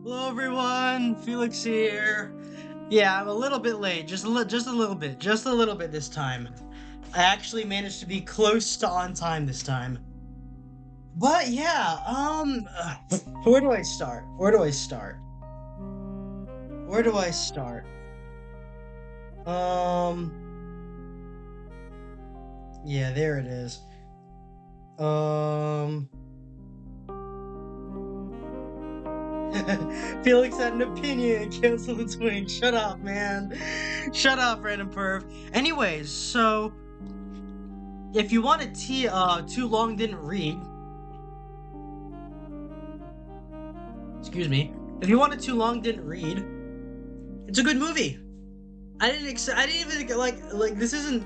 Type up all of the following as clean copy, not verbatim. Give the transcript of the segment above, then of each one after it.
Hello everyone, Felix here. Yeah, I'm a little bit late, just a little bit this time. I actually managed to be close to on time this time. But yeah, where do I start? Where do I start? Where do I start? Um, yeah, there it is. Um, Felix had an opinion. Cancel the twink. Shut up, man. Shut up, random perv. Anyways, so if you want too long didn't read, excuse me. If you want too long didn't read, it's a good movie. I didn't even like this isn't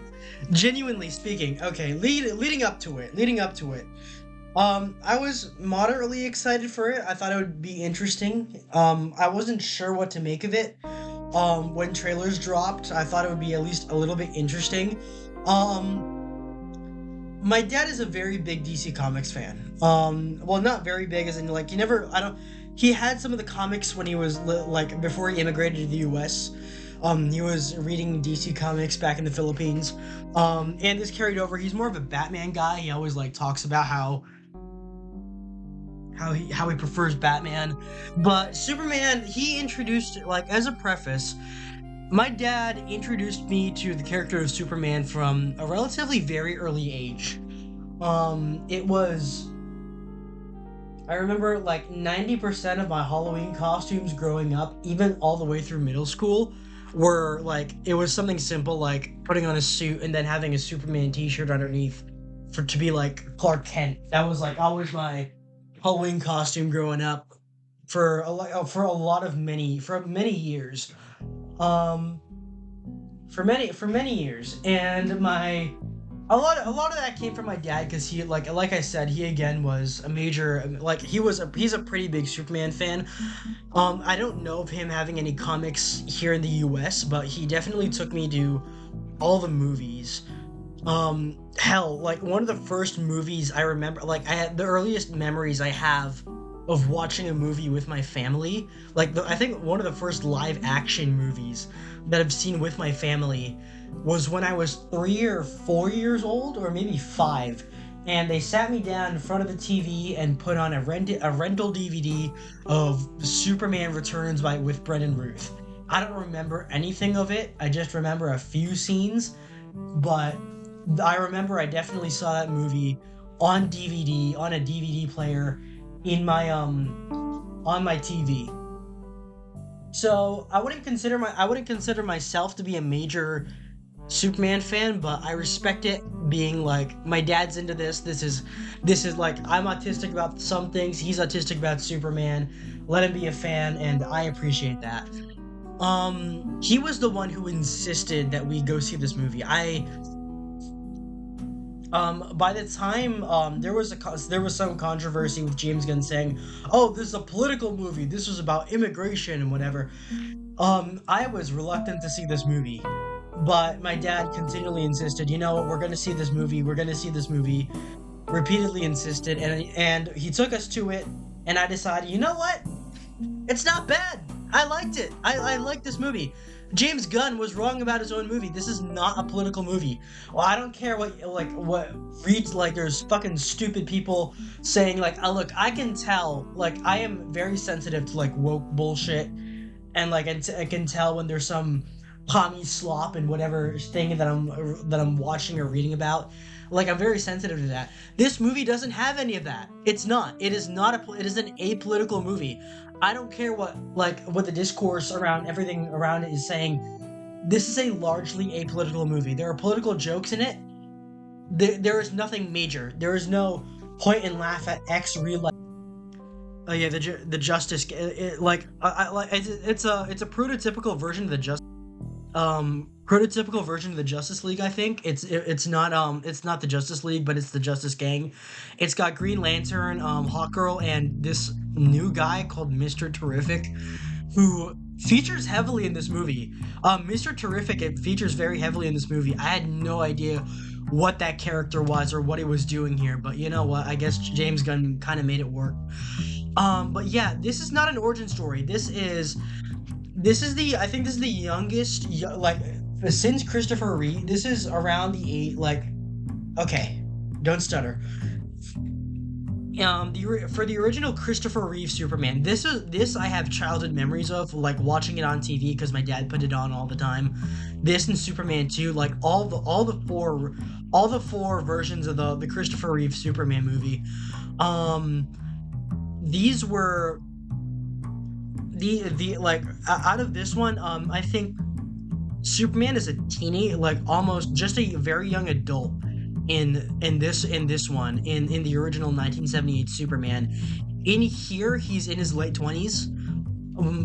genuinely speaking. Okay, leading up to it. Leading up to it. I was moderately excited for it. I thought it would be interesting. I wasn't sure what to make of it. When trailers dropped, I thought it would be at least a little bit interesting. My dad is a very big DC Comics fan. Well, not very big, as in like he never. I don't. He had some of the comics when he was like before he immigrated to the U.S. He was reading DC Comics back in the Philippines. And this carried over. He's more of a Batman guy. He always like talks about how he prefers Batman. But Superman, he introduced, like, as a preface, my dad introduced me to the character of Superman from a relatively very early age. It was I remember like 90% of my Halloween costumes growing up, even all the way through middle school, were like it was something simple like putting on a suit and then having a Superman t-shirt underneath for to be like Clark Kent. That was like always my Halloween costume growing up for many years. Um for many years. And my a lot of that came from my dad because he like I said, he again was a major like he's a pretty big Superman fan. I don't know of him having any comics here in the US, but he definitely took me to all the movies. Hell, like one of the first movies I remember, like I had the earliest memories I have of watching a movie with my family. I think one of the first live action movies that I've seen with my family was when I was 3 or 4 years old, or maybe 5, and they sat me down in front of the TV and put on a rental DVD of Superman Returns with Brendan Ruth. I don't remember anything of it. I just remember a few scenes, but I remember I definitely saw that movie on DVD on a DVD player in my on my TV. So I wouldn't consider myself to be a major Superman fan, but I respect it being like my dad's into this. This is like I'm autistic about some things, he's autistic about Superman. Let him be a fan, and I appreciate that. He was the one who insisted that we go see this movie. By the time there was some controversy with James Gunn saying, "Oh, this is a political movie. This was about immigration and whatever." I was reluctant to see this movie, but my dad continually insisted, "You know what? We're gonna see this movie. We're gonna see this movie." Repeatedly insisted, and he took us to it, and I decided, you know what? It's not bad. I liked it. I liked this movie. James Gunn was wrong about his own movie. This is not a political movie. Well, I don't care what reads like there's fucking stupid people saying like, oh, look, I can tell, like I am very sensitive to like woke bullshit, and like I can tell when there's some commie slop and whatever thing that I'm watching or reading about. Like I'm very sensitive to that. This movie doesn't have any of that. It's not. It is not it is an apolitical movie. I don't care what the discourse around everything around it is saying. This is a largely apolitical movie. There are political jokes in it. There is nothing major. There is no point and laugh at X real life. Oh yeah, the justice it's a prototypical version of the Justice League. I think it's not the Justice League, but it's the Justice Gang. It's got Green Lantern, Hawkgirl, and this new guy called Mr. Terrific, who features heavily in this movie. Mr. Terrific, it features very heavily in this movie. I had no idea what that character was or what he was doing here, but you know what? I guess James Gunn kind of made it work. But yeah, this is not an origin story. I think this is the youngest, like, since Christopher Reeve. This is around the eight, like, okay, don't stutter. For the original Christopher Reeve Superman, this I have childhood memories of, like watching it on TV because my dad put it on all the time. This and Superman 2, like all the four versions of the Christopher Reeve Superman movie. Um, these were the like out of this one, I think Superman is a teeny, like almost just a very young adult in this one in the original 1978 Superman. In here, he's in his late 20s,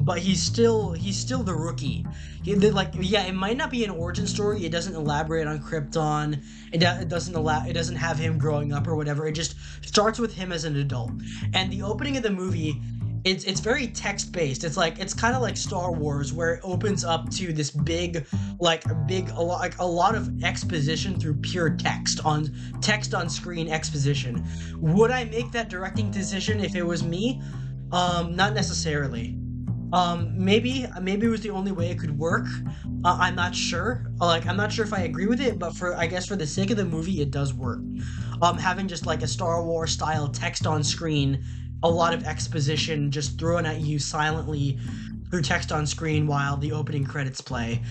but he's still the rookie. Like, yeah, it might not be an origin story. It doesn't elaborate on Krypton. It doesn't have him growing up or whatever. It just starts with him as an adult. And the opening of the movie, it's very text based. It's kind of like Star Wars, where it opens up to this a lot of exposition through pure text on screen exposition. Would I make that directing decision if it was me? Not necessarily. Maybe it was the only way it could work. I'm not sure. I'm not sure if I agree with it, but I guess for the sake of the movie, it does work. Having just like a Star Wars style text on screen, a lot of exposition just thrown at you silently through text on screen while the opening credits play.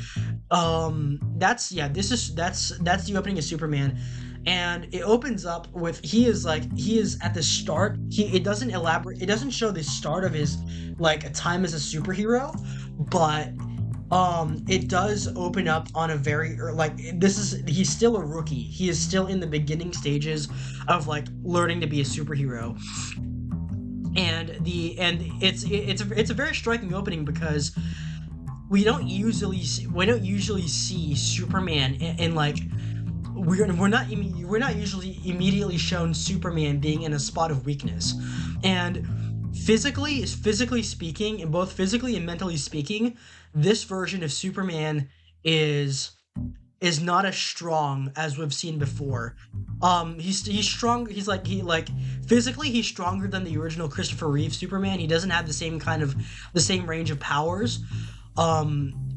That's the opening of Superman. And it opens up with he is at the start. It doesn't show the start of his like a time as a superhero, but it does open up on a very he's still a rookie. He is still in the beginning stages of like learning to be a superhero. And it's a very striking opening because we don't usually see Superman in like we're not usually immediately shown Superman being in a spot of weakness. And physically speaking, and both physically and mentally speaking, this version of Superman is not as strong as we've seen before. He's strong. Physically he's stronger than the original Christopher Reeve Superman. He doesn't have the same range of powers.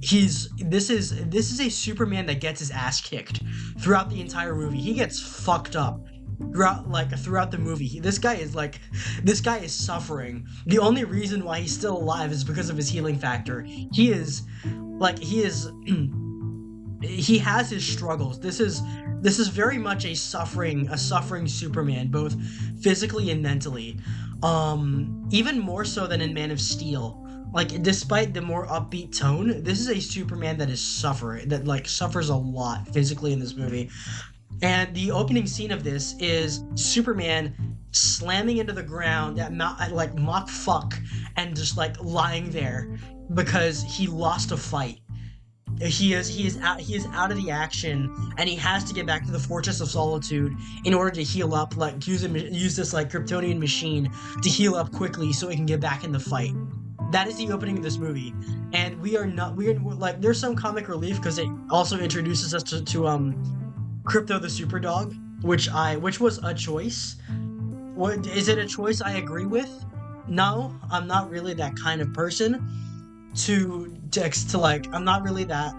This is a Superman that gets his ass kicked throughout the entire movie. He gets fucked up throughout the movie. This guy is suffering. The only reason why he's still alive is because of his healing factor. He has his struggles. This is very much a suffering Superman, both physically and mentally. Even more so than in Man of Steel. Like, despite the more upbeat tone, this is a Superman that suffers a lot physically in this movie. And the opening scene of this is Superman slamming into the ground at Mach fuck and just like lying there because he lost a fight. He is out of the action, and he has to get back to the Fortress of Solitude in order to heal up. Like use this like Kryptonian machine to heal up quickly so he can get back in the fight. That is the opening of this movie, and we're there's some comic relief because it also introduces us to Crypto the Superdog, which was a choice. Is it a choice I agree with? No, I'm not really that kind of person. I'm not really that.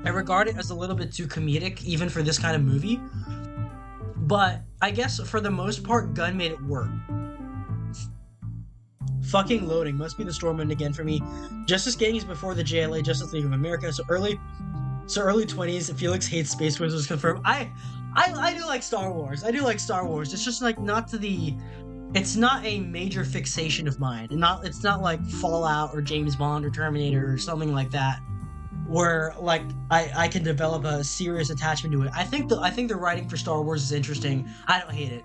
I regard it as a little bit too comedic, even for this kind of movie. But I guess for the most part, Gunn made it work. Fucking loading. Must be the Stormwind again for me. Justice Gang is before the JLA, Justice League of America, so early 20s. Felix hates Space Wizards confirmed. I do like Star Wars. It's just like it's not a major fixation of mine. It's not like Fallout or James Bond or Terminator or something like that, where like I can develop a serious attachment to it. I think the writing for Star Wars is interesting. I don't hate it.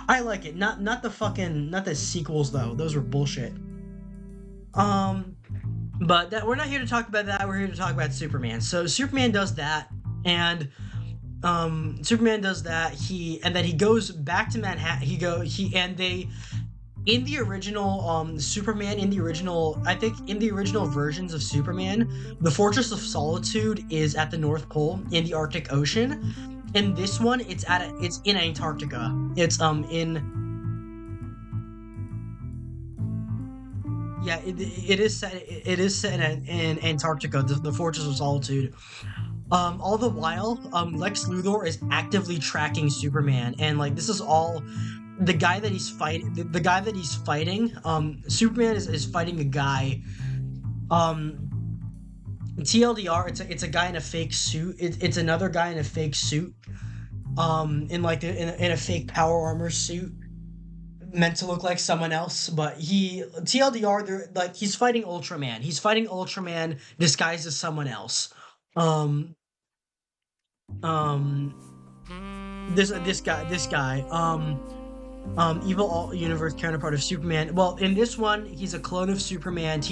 I like it. Not the sequels though. Those were bullshit. But we're not here to talk about that. We're here to talk about Superman. So Superman does that, and Superman does that. He goes back to Manhattan. In the original Superman, in the original versions of Superman, the Fortress of Solitude is at the North Pole in the Arctic Ocean. In this one, it's in Antarctica. It's in yeah, it is set in Antarctica, the Fortress of Solitude. All the while, Lex Luthor is actively tracking Superman, and like this is all the guy that he's fighting. The guy that he's fighting, Superman is fighting a guy. Um, TLDR, it's a guy in a fake suit. It's another guy in a fake suit. In like in a fake power armor suit, meant to look like someone else, but he TLDR, they're like he's fighting Ultraman. He's fighting Ultraman disguised as someone else. Um, um, this guy, evil universe counterpart of Superman. Well, in this one, he's a clone of Superman.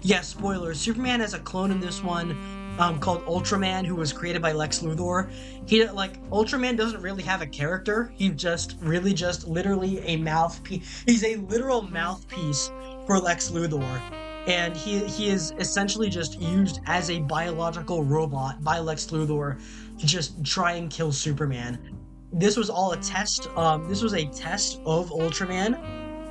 Yeah, spoilers. Superman has a clone in this one, called Ultraman, who was created by Lex Luthor. Ultraman doesn't really have a character. He's just literally a mouthpiece. He's a literal mouthpiece for Lex Luthor. And he is essentially just used as a biological robot by Lex Luthor to just try and kill Superman. This was all a test. This was a test of Ultraman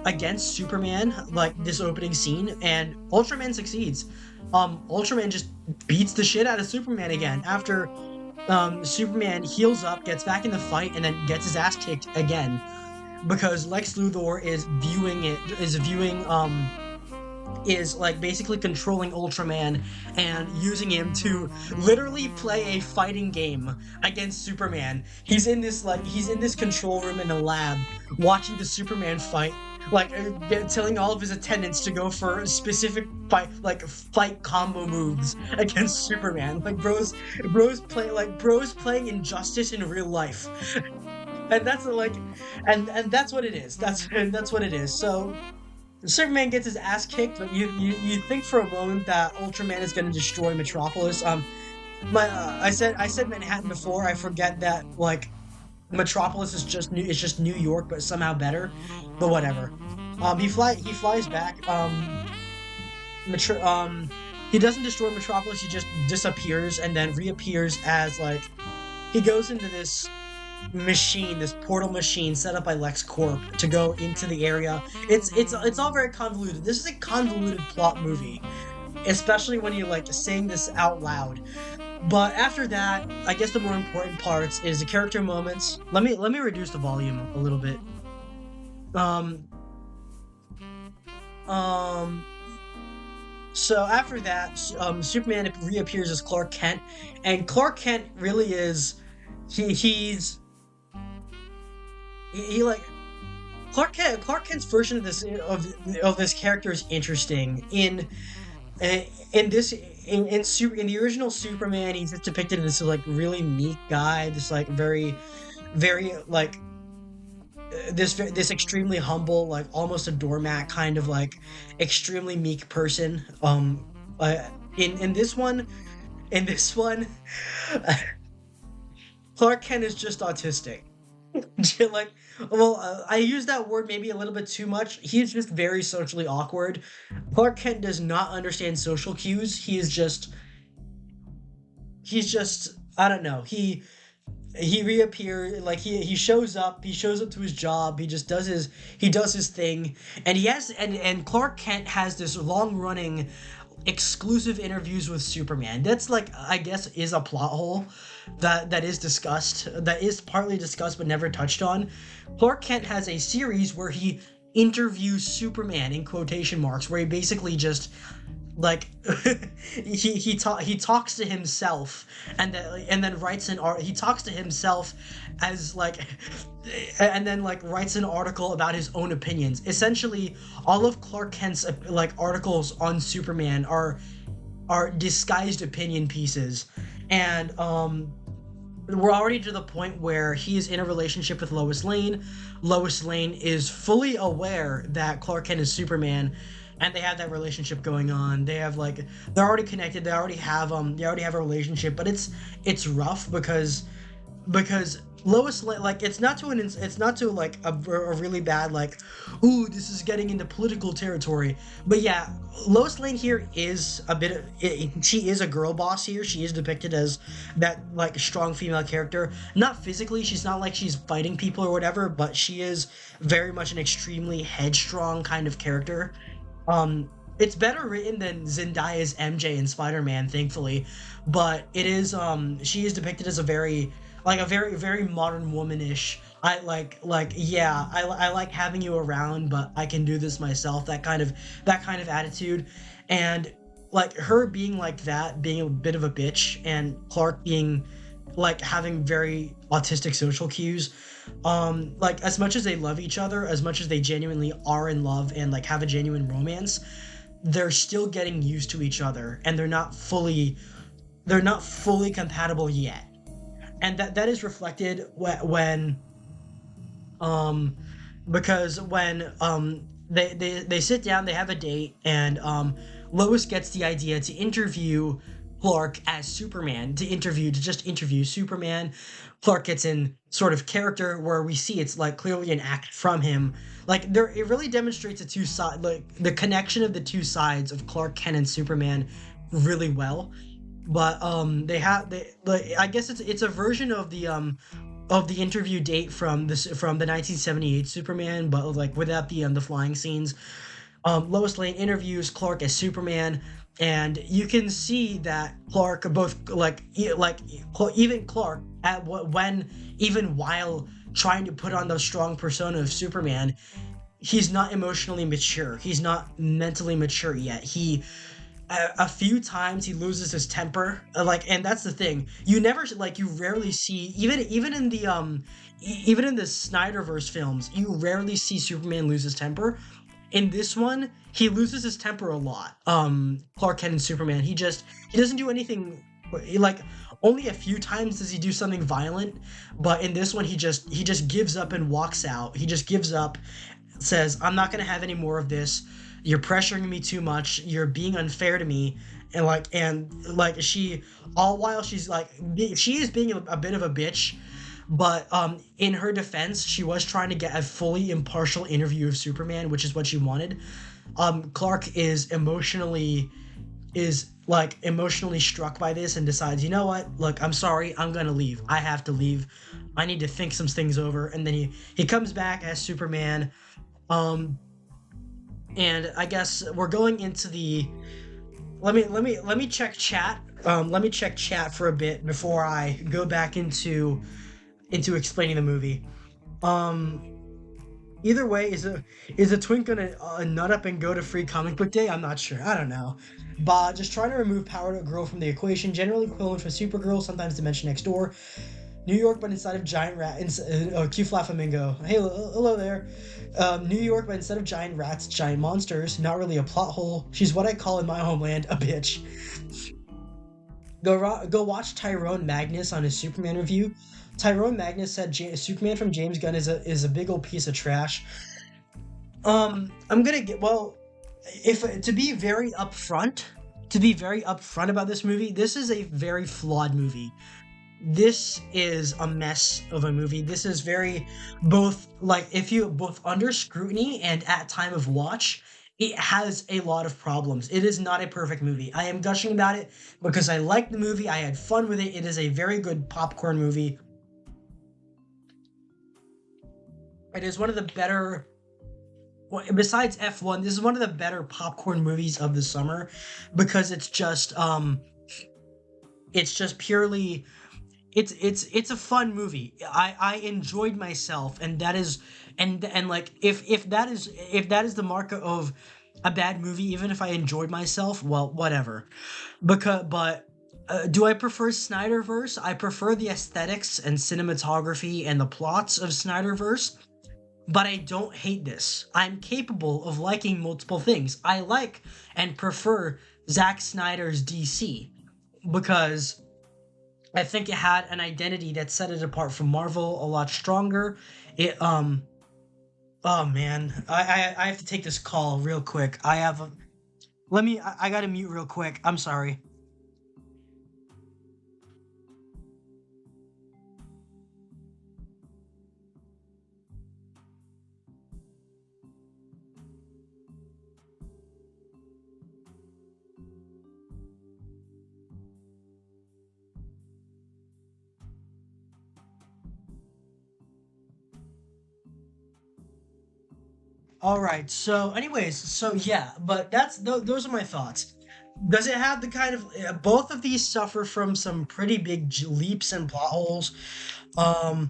against Superman, like this opening scene, and Ultraman succeeds. Ultraman just beats the shit out of Superman again after Superman heals up, gets back in the fight, and then gets his ass kicked again because Lex Luthor is like basically controlling Ultraman and using him to literally play a fighting game against Superman. He's in this control room in the lab watching the Superman fight, like telling all of his attendants to go for specific fight combo moves against Superman. Like bros playing Injustice in real life. And that's that's what it is. That's what it is. So Superman gets his ass kicked, but you think for a moment that Ultraman is going to destroy Metropolis. I said Manhattan before. I forget that like Metropolis is just New York, but somehow better. But whatever. He flies back. He doesn't destroy Metropolis. He just disappears and then reappears as like he goes into this portal machine set up by LexCorp to go into the area. It's all very convoluted. This is a convoluted plot movie, especially when you like saying this out loud. But after that, I guess the more important parts is the character moments. Let me reduce the volume a little bit. So after that, Superman reappears as Clark Kent, and Clark Kent really is Clark Kent's version of this character is interesting. In the original Superman, he's depicted as this like really meek guy, this like very like this extremely humble, like almost a doormat kind of like extremely meek person. In this one, Clark Kent is just autistic. Like, well, I use that word maybe a little bit too much. He's just very socially awkward. Clark Kent does not understand social cues. He's just I don't know. He reappears, like he shows up to his job. He just does his thing, and Clark Kent has this long running exclusive interviews with Superman. That's like, I guess, is a plot hole that is partly discussed but never touched on. Clark Kent has a series where he interviews Superman in quotation marks, where he basically just like he talks to himself and then writes an art. He talks to himself as like and then like writes an article about his own opinions. Essentially, all of Clark Kent's like articles on Superman are disguised opinion pieces, and we're already to the point where he is in a relationship with Lois Lane. Lois Lane is fully aware that Clark Kent is Superman, and they have that relationship going on. They're already connected. They already have a relationship, but it's rough because Lois Lane, like it's not to like a really bad like, ooh, this is getting into political territory. But yeah, Lois Lane here is a bit of she is a girl boss here. She is depicted as that like strong female character. Not physically, she's not like she's fighting people or whatever, but she is very much an extremely headstrong kind of character. It's better written than Zendaya's MJ in Spider-Man, thankfully, but it is she is depicted as a very very modern womanish. Yeah, I like having you around, but I can do this myself. That kind of attitude, and like her being like that, being a bit of a bitch, and Clark being like having very autistic social cues. Like as much as they love each other, as much as they genuinely are in love and like have a genuine romance, they're still getting used to each other, and they're not fully compatible yet. And that is reflected when um because when they sit down, they have a date, and Lois gets the idea to interview Clark as Superman, to just interview Superman. Clark gets in sort of character where we see it's like clearly an act from him. Like there, it really demonstrates the two side, like the connection of the two sides of Clark Kent and Superman really well. But they like I guess it's a version of the interview date from the 1978 Superman, but like without the flying scenes. Lois Lane interviews Clark as Superman, and you can see that Clark both even Clark at what when even while trying to put on the strong persona of Superman, he's not emotionally mature. He's not mentally mature yet. A few times he loses his temper, and that's the thing, you rarely see, even in the even in the Snyderverse films, you rarely see Superman lose his temper. In this one, he loses his temper a lot. Clark Kent and Superman, he doesn't do anything, like only a few times does he do something violent, but in this one he just gives up and walks out. He just gives up, says, I'm not gonna have any more of this. You're pressuring me too much. You're being unfair to me. And she, all while she's like, she is being a bit of a bitch, but in her defense, she was trying to get a fully impartial interview of Superman, which is what she wanted. Clark is like emotionally struck by this and decides, you know what? Look, I'm sorry, I'm gonna leave. I have to leave. I need to think some things over. And then he comes back as Superman. Um, and I guess we're going into the let me check chat. Let me check chat for a bit before I go back into explaining the movie. Um, Either way, is a twink gonna nut up and go to Free Comic Book Day? I'm not sure. I don't know. But just trying to remove Power to Girl from the equation, generally equivalent for Supergirl, sometimes Dimension Next Door. New York, but instead of giant rat, Q Flat Flamingo. Hey, hello there. New York, but instead of giant rats, giant monsters. Not really a plot hole. She's what I call in my homeland a bitch. Go watch Tyrone Magnus on his Superman review. Tyrone Magnus said Superman from James Gunn is a big old piece of trash. I'm gonna get well. If to be very upfront, about this movie, this is a very flawed movie. This is a mess of a movie. This is very both like if you both under scrutiny and at time of watch, it has a lot of problems. It is not a perfect movie. I am gushing about it because I like the movie. I had fun with it. It is a very good popcorn movie. It is one of the better, besides F1, this is one of the better popcorn movies of the summer because it's just purely it's a fun movie. I enjoyed myself, and that is and like if that is the mark of a bad movie, even if I enjoyed myself, well, whatever. But do I prefer Snyderverse? I prefer the aesthetics and cinematography and the plots of Snyderverse, but I don't hate this. I'm capable of liking multiple things. I like and prefer Zack Snyder's DC because I think it had an identity that set it apart from Marvel a lot stronger. It oh man, I have to take this call real quick. I gotta mute real quick. I'm sorry. All right. So, anyways, so yeah, but those are my thoughts. Does it have the kind of both of these suffer from some pretty big leaps and plot holes? Um,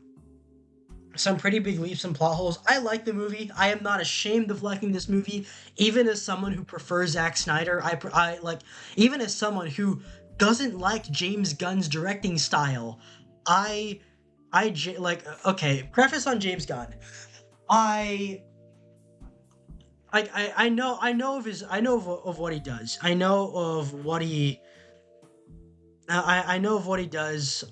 some pretty big leaps and plot holes. I like the movie. I am not ashamed of liking this movie, even as someone who prefers Zack Snyder. I like, even as someone who doesn't like James Gunn's directing style. I like, okay. Preface on James Gunn. I I know of what he does. I know of what he I know of what he does.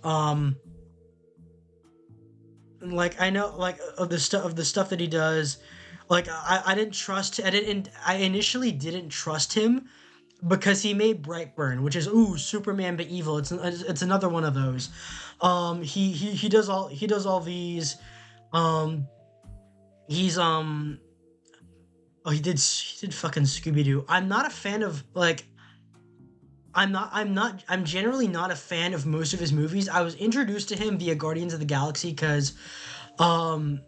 Like I know like of the stuff that he does. Like I didn't trust I initially didn't trust him because he made Brightburn, which is ooh Superman but evil. It's another one of those. He does all these. Um he's Oh, he did fucking Scooby Doo. I'm not a fan of like I'm generally not a fan of most of his movies. I was introduced to him via Guardians of the Galaxy um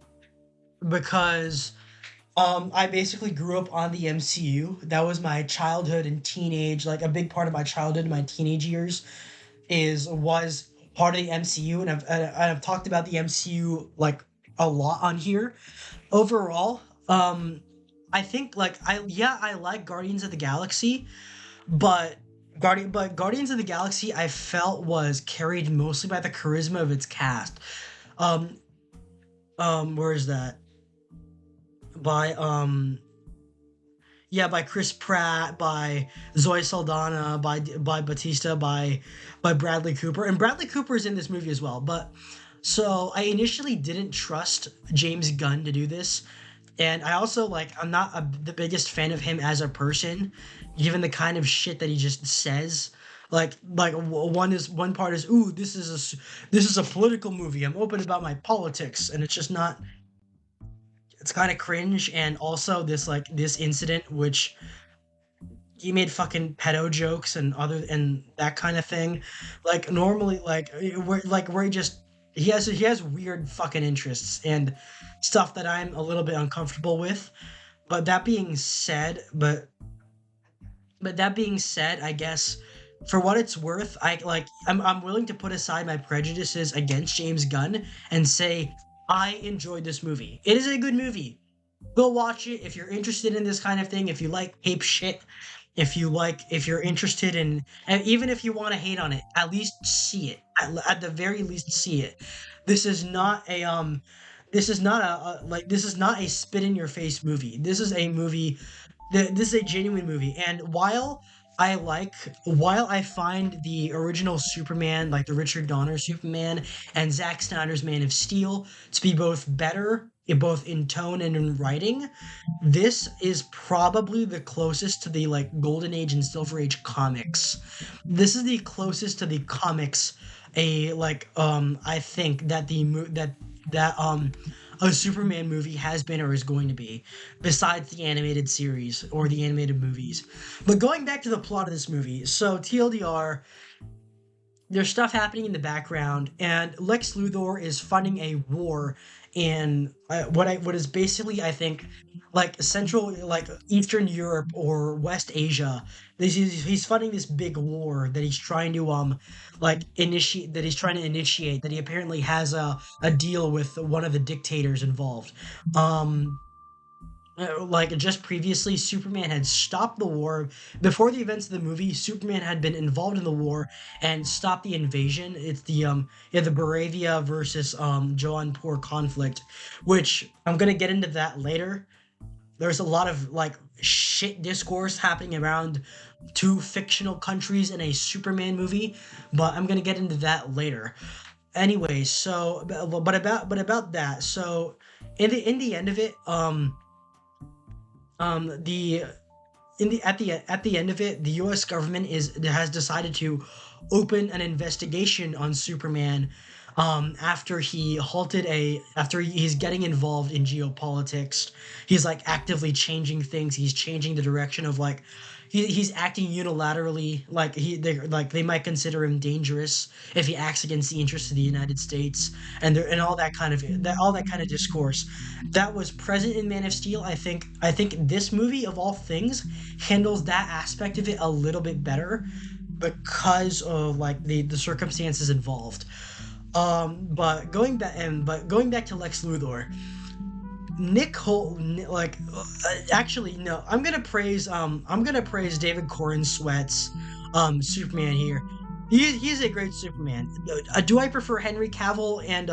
because I basically grew up on the MCU. That was my childhood and teenage, like a big part of my childhood and my teenage years was part of the MCU, and I've talked about the MCU like a lot on here. Overall, I think like I like Guardians of the Galaxy, but Guardians of the Galaxy I felt was carried mostly by the charisma of its cast. Um where is that? By yeah, by Chris Pratt, by Zoe Saldana, by Batista, by Bradley Cooper, and Bradley Cooper is in this movie as well. But so I initially didn't trust James Gunn to do this, and I also like I'm not the biggest fan of him as a person, given the kind of shit that he just says. One part is ooh this is a political movie. I'm open about my politics, and it's just not. It's kind of cringe, and also this incident which he made fucking pedo jokes and that kind of thing. Like normally, where he has weird fucking interests and stuff that I'm a little bit uncomfortable with. But that being said, but that being said, I guess for what it's worth, I'm willing to put aside my prejudices against James Gunn and say I enjoyed this movie. It is a good movie. Go watch it if you're interested in this kind of thing. If you like ape shit, if you're interested in, and even if you want to hate on it, at least see it. At the very least, see it. This is not a this is not this is not a spit in your face movie. This is a movie. This is a genuine movie, and while I find the original Superman, like the Richard Donner Superman, and Zack Snyder's Man of Steel to be both better, both in tone and in writing, this is probably the closest to the like Golden Age and Silver Age comics. This is the closest to the comics I think that a Superman movie has been or is going to be, besides the animated series or the animated movies. But going back to the plot of this movie, so TLDR, there's stuff happening in the background, and Lex Luthor is funding a war in what is basically I think like central like Eastern Europe or West Asia. He's funding this big war that he's trying to initiate that he apparently has a deal with one of the dictators involved. Um like just previously, Superman had stopped the war. Before the events of the movie, Superman had been involved in the war and stopped the invasion. It's the Baravia versus Jaunpur conflict, which I'm gonna get into that later. There's a lot of like shit discourse happening around two fictional countries in a Superman movie, but I'm gonna get into that later. Anyway, so but about that, so in the end of it, the in the at the end of it, the U.S. government has decided to open an investigation on Superman, after he's getting involved in geopolitics. He's like actively changing things. He's changing the direction of like he's acting unilaterally. Like they might consider him dangerous if he acts against the interests of the United States, and all that kind of discourse that was present in Man of Steel. I think this movie of all things handles that aspect of it a little bit better because of like the circumstances involved. But going back to Lex Luthor, Nick Holt, actually no, I'm gonna praise David Corn Sweat's Superman here. He's a great Superman. Do I prefer Henry Cavill and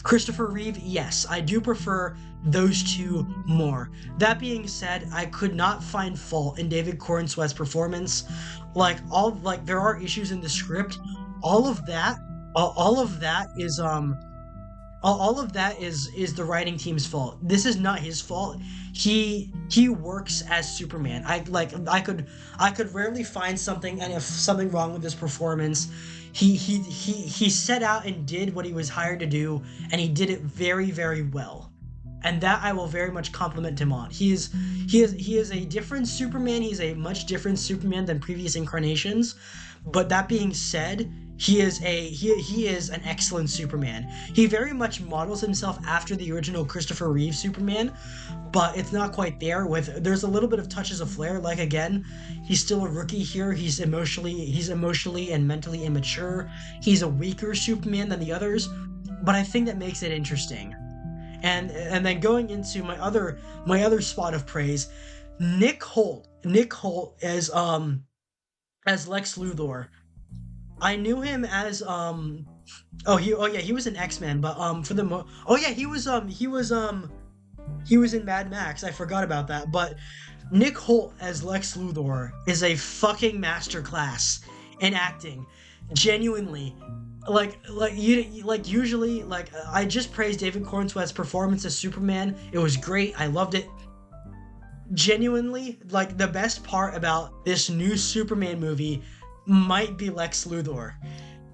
Christopher Reeve? Yes, I do prefer those two more. That being said, I could not find fault in David Corn Sweat's performance. There are issues in the script. All of that, all of that is all of that is the writing team's fault. This is not his fault. He works as Superman. I could rarely find something, and if something wrong with his performance, he set out and did what he was hired to do, and he did it very, very well. And that I will very much compliment him on. He is a different Superman. He's a much different Superman than previous incarnations. But that being said, he is an excellent Superman. He very much models himself after the original Christopher Reeve Superman, but it's not quite there. There's a little bit of touches of flair. Like again, he's still a rookie here. He's emotionally and mentally immature. He's a weaker Superman than the others, but I think that makes it interesting. And then going into my other spot of praise, Nick Holt as Lex Luthor. I knew him as he was an X-Men, but he was in Mad Max. I forgot about that. But Nick Holt as Lex Luthor is a fucking masterclass in acting. Genuinely. Usually I just praised David Cornsweat's performance as Superman. It was great. I loved it. Genuinely, like the best part about this new Superman movie might be Lex Luthor,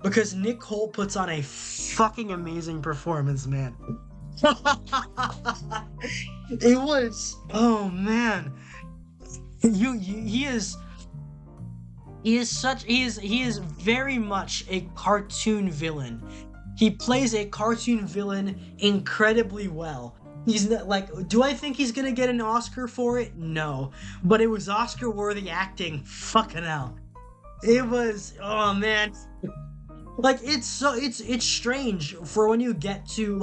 because Nick Holt puts on a fucking amazing performance, man. It was, oh man, he is very much a cartoon villain. He plays a cartoon villain incredibly well. He's not like, do I think he's gonna get an Oscar for it? No, but it was Oscar-worthy acting. Fucking hell. It was, oh man, it's strange for when you get to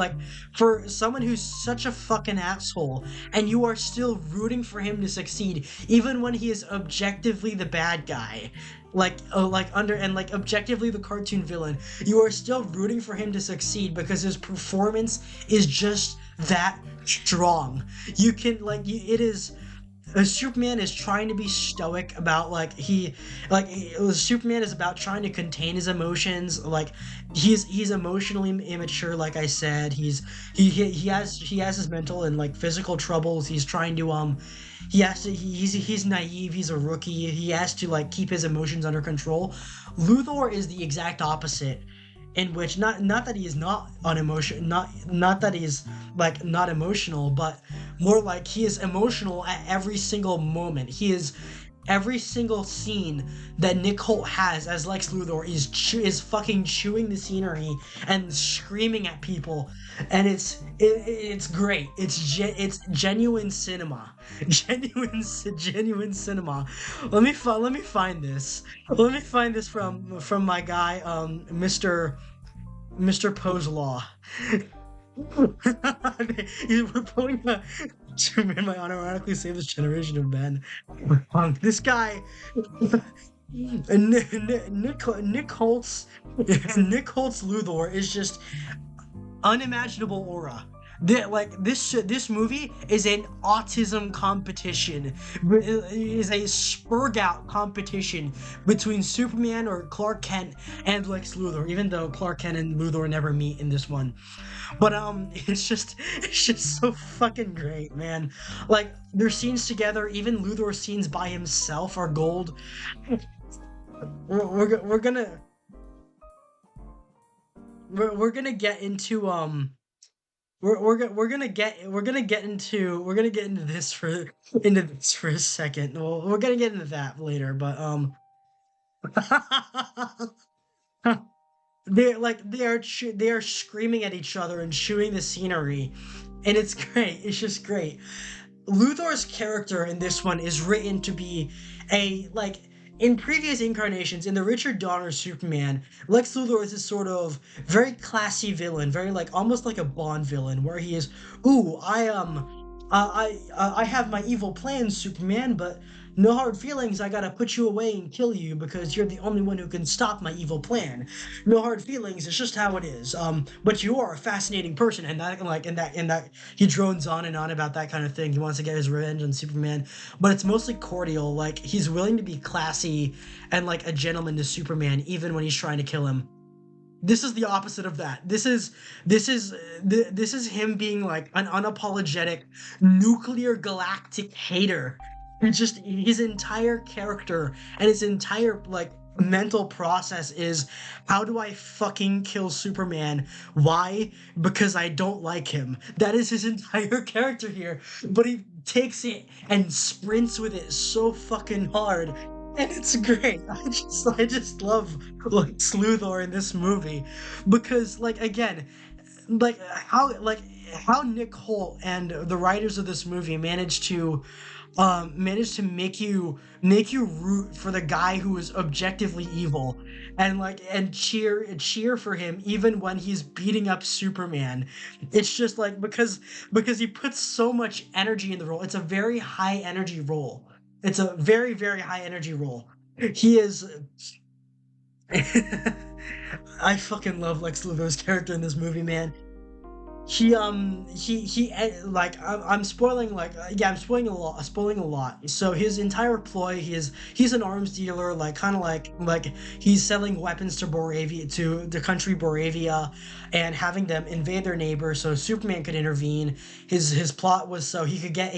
for someone who's such a fucking asshole and you are still rooting for him to succeed even when he is objectively the bad guy, objectively the cartoon villain. You are still rooting for him to succeed because his performance is just that strong. It is. Superman is trying to be stoic about Superman is about trying to contain his emotions. He's emotionally immature. Like I said, he has his mental and physical troubles. He's trying to he's naive. He's a rookie. He has to keep his emotions under control. Luthor is the exact opposite, in which not that he is not unemotional, not that he is not emotional, but more like he is emotional at every single moment. Every single scene that Nick Holt has as Lex Luthor is fucking chewing the scenery and screaming at people, and it's great. It's genuine cinema, genuine cinema. Let me find this. Let me find this from my guy, Mr. Poe's Law. We're pulling a Superman might unironically save this generation of men. This guy, Nick Holt's Luthor is just unimaginable aura. This movie is an autism competition. It is a spurg out competition between Superman or Clark Kent and Lex Luthor, even though Clark Kent and Luthor never meet in this one. But it's just so fucking great, man. Their scenes together, even Luthor's scenes by himself are gold. we're gonna get into we're gonna get into this for a second. Well, we're gonna get into that later, but they are screaming at each other and chewing the scenery, and it's great. It's just great. Luthor's character in this one is written to be a like in previous incarnations in the Richard Donner Superman, Lex Luthor is this sort of very classy villain, very like almost like a Bond villain, where he is, ooh, I have my evil plans, Superman, but no hard feelings. I gotta put you away and kill you because you're the only one who can stop my evil plan. No hard feelings. It's just how it is. But you are a fascinating person, and that he drones on and on about that kind of thing. He wants to get his revenge on Superman, but it's mostly cordial. Like he's willing to be classy and like a gentleman to Superman, even when he's trying to kill him. This is the opposite of that. This is him being like an unapologetic nuclear galactic hater. And just his entire character and his entire like mental process is, how do I fucking kill Superman? Why? Because I don't like him. That is his entire character here. But he takes it and sprints with it so fucking hard, and it's great. I just love like Sluthor in this movie because like again, like how Nick Holt and the writers of this movie managed to make you root for the guy who is objectively evil, and like and cheer for him even when he's beating up Superman. It's just like because he puts so much energy in the role. It's a very high energy role. It's a very, very high energy role. He is. I fucking love Lex Luthor's character in this movie, man. Like I'm spoiling like yeah, I'm spoiling a lot. So his entire ploy, he's an arms dealer, like kind of like he's selling weapons to Boravia, to the country Boravia, and having them invade their neighbor so Superman could intervene. His plot was so he could get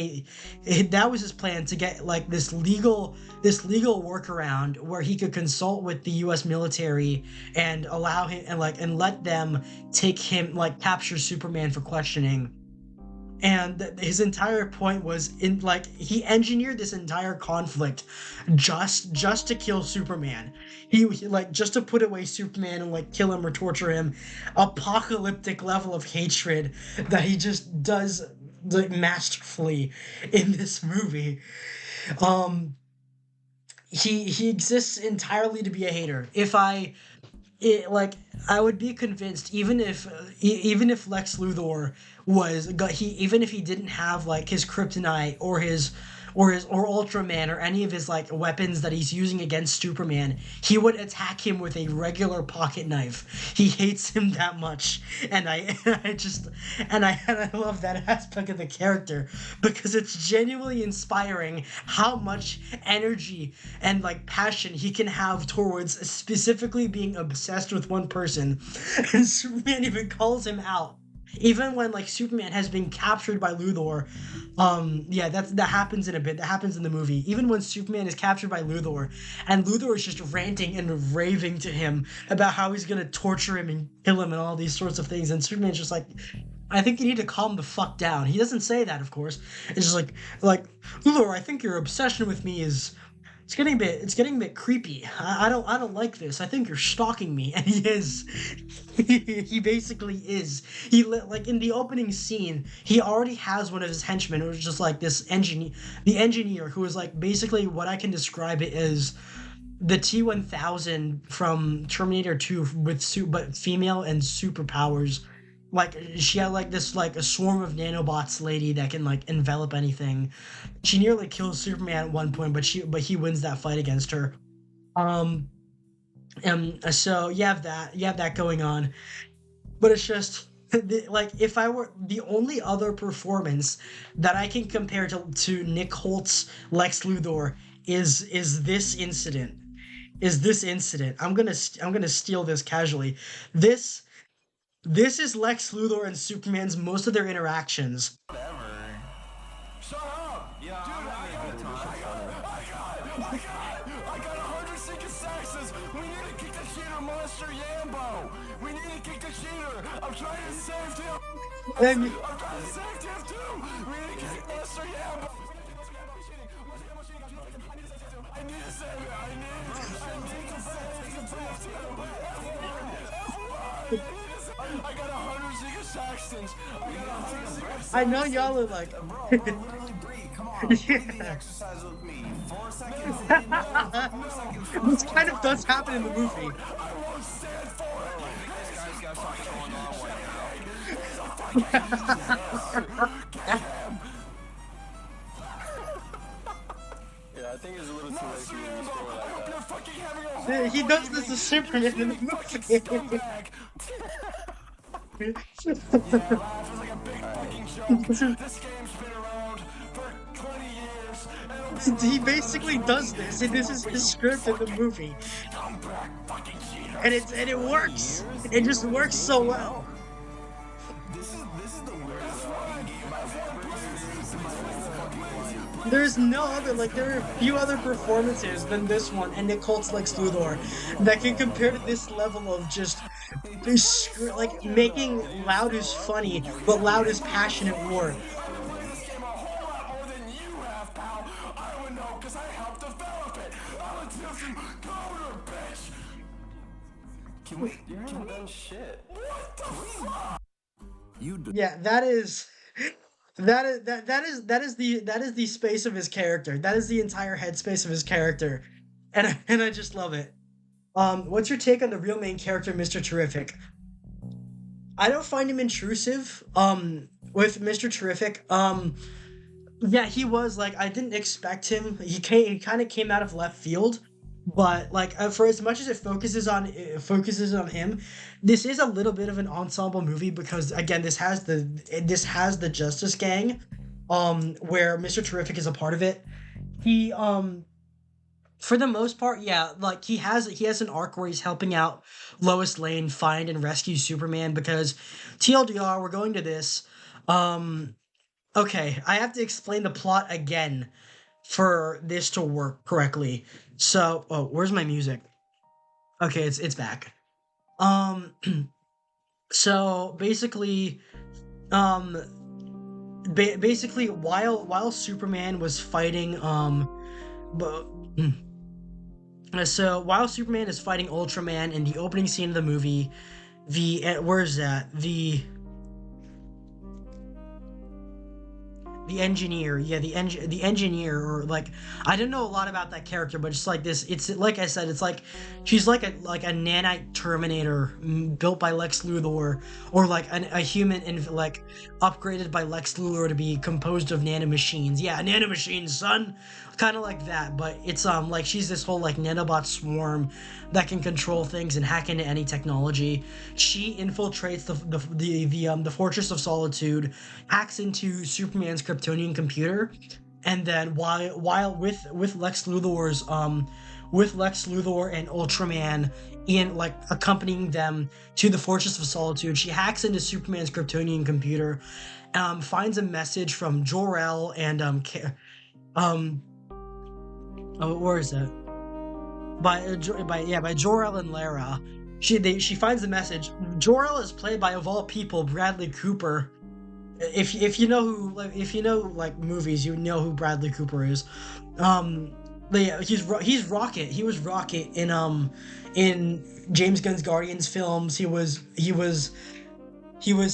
that was his plan, to get like this legal workaround where he could consult with the US military and allow him and let them take him, like capture Superman for questioning. And his entire point was in like he engineered this entire conflict just to kill Superman. Like just to put away Superman and like kill him or torture him. Apocalyptic level of hatred that he just does like masterfully in this movie. Um he exists entirely to be a hater. If I it like I would be convinced, even if Lex Luthor even if he didn't have like his kryptonite or Ultraman or any of his like weapons that he's using against Superman, he would attack him with a regular pocket knife. He hates him that much, and I I just and I love that aspect of the character because it's genuinely inspiring how much energy and like passion he can have towards specifically being obsessed with one person. And Superman even calls him out. Even when like Superman has been captured by Luthor, yeah, that happens in a bit. That happens in the movie. Even when Superman is captured by Luthor, and Luthor is just ranting and raving to him about how he's gonna torture him and kill him and all these sorts of things, and Superman's just like, I think you need to calm the fuck down. He doesn't say that, of course. It's just like Luthor, I think your obsession with me is it's getting a bit creepy. I don't like this. I think you're stalking me, and he is. He basically is. Like in the opening scene, he already has one of his henchmen, who was just like this engineer, the engineer who is like basically what I can describe it as the T-1000 from Terminator 2 but female and superpowers. Like she had like this like a swarm of nanobots lady that can like envelop anything. She nearly kills Superman at one point, but he wins that fight against her. Um so you have that going on. But it's just like if I were the only other performance that I can compare to Nick Holt's Lex Luthor is this incident. I'm gonna steal this casually. This this is Lex Luthor and Superman's most of their interactions. Whatever. Shut up! Yeah, dude, I'm having a good time. I got 100 sinking Saxons! We need to kick the cheater, Monster Yambo! We need to kick the cheater! I'm trying to save him! And I'm trying to save him too! We need to kick Monster Yambo! I need to save him! I need to I got 100 Zika Saxons! I got 100 Zika Saxons! I know y'all are like, Bro, literally breathe. Come on, breathing exercise with me. 4 seconds in, 4 seconds. this kind of does happen in the movie. I won't stand for it! This guy's got something going on right now. Yeah, I think it's a little too late for you to restore like that. Fucking having a whole He does this to Superman in the movie. scumbag! Yeah, life is like a big fucking joke. This game's been around for 20 years, and He basically does this, and this is his script in the movie, scumbag fucking cheater. and it works. It just works so well. This is the weirdest fucking game I've ever experienced in my whole fucking life. There's no other, like, there are a few other performances than this one and Nick Holt's Lex Luthor that can compare to this level of just, like, making Loud is funny, but Loud is passionate war. This game a whole lot more than you have, pal. I would know because I helped develop it. I'm a different coder, bitch. Can we? You're not done shit. What the fuck? You do. Yeah, that is the space of his character. That is the entire headspace of his character, and I just love it. What's your take on the real main character, Mr. Terrific? I don't find him intrusive. With Mr. Terrific, yeah, he was like, I didn't expect him. He kind of came out of left field, but like for as much as it focuses on him, this is a little bit of an ensemble movie because again, this has the Justice Gang, where Mr. Terrific is a part of it. He for the most part, yeah, like he has an arc where he's helping out Lois Lane find and rescue Superman because TLDR, we're going to this. Okay, I have to explain the plot again for this to work correctly. So, oh, where's my music? Okay, it's back. So basically, basically while Superman was fighting, so while Superman is fighting Ultraman in the opening scene of the movie, where is that? The engineer, yeah, the engineer, or like, I don't know a lot about that character, but it's like this. It's like I said, it's like she's like a nanite Terminator built by Lex Luthor, or like a human and like upgraded by Lex Luthor to be composed of nanomachines. Yeah, nanomachines, son, kind of like that. But it's like she's this whole like nanobot swarm that can control things and hack into any technology. She infiltrates the Fortress of Solitude, hacks into Superman's Kryptonian computer, and then while with Lex Luthor's with Lex Luthor and Ultraman in like accompanying them to the Fortress of Solitude, she hacks into Superman's Kryptonian computer, finds a message from Jor-El and where is that? By Jor-El and Lara. She finds the message. Jor-El is played by, of all people, Bradley Cooper. If you know like movies, you know who Bradley Cooper is. But yeah, he's Rocket. He was Rocket in James Gunn's Guardians films. He was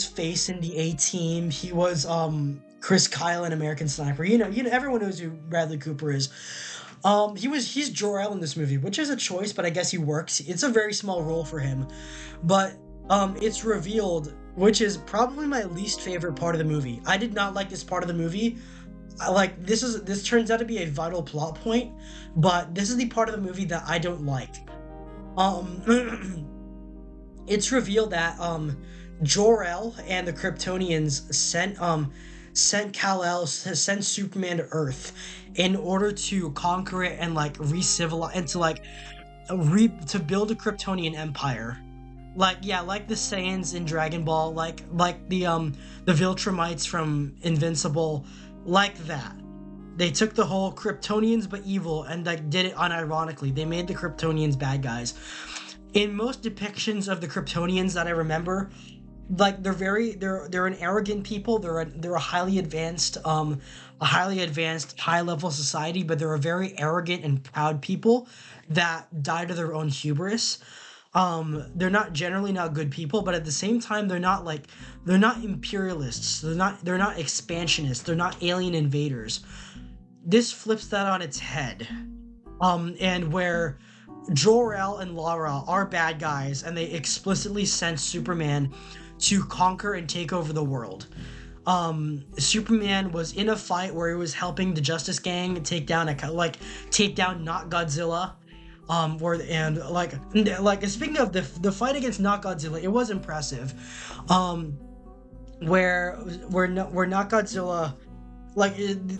Face in the A-Team. He was Chris Kyle in American Sniper. You know everyone knows who Bradley Cooper is. He's Jor-El in this movie, which is a choice, but I guess he works. It's a very small role for him, but it's revealed, which is probably my least favorite part of the movie. I did not like this part of the movie. This turns out to be a vital plot point, but this is the part of the movie that I don't like. It's revealed that Jor-El and the Kryptonians sent Kal-El, sent Superman to Earth in order to conquer it and like re-civilize and to like to build a Kryptonian empire. Like the Saiyans in Dragon Ball, like the Viltrumites from Invincible, like that. they took the whole Kryptonians but evil and like did it unironically. They made the Kryptonians bad guys. In most depictions of the Kryptonians that I remember, like they're an arrogant people. They're a highly advanced high level society, but they're a very arrogant and proud people that die to their own hubris. They're not generally not good people, but at the same time they're not imperialists. They're not expansionists. They're not alien invaders. This flips that on its head. And where Jor-El and Lara are bad guys, and they explicitly sent Superman to conquer and take over the world. Superman was in a fight where he was helping the Justice Gang take down not Godzilla. Speaking of the fight against not Godzilla, it was impressive. Where not Godzilla,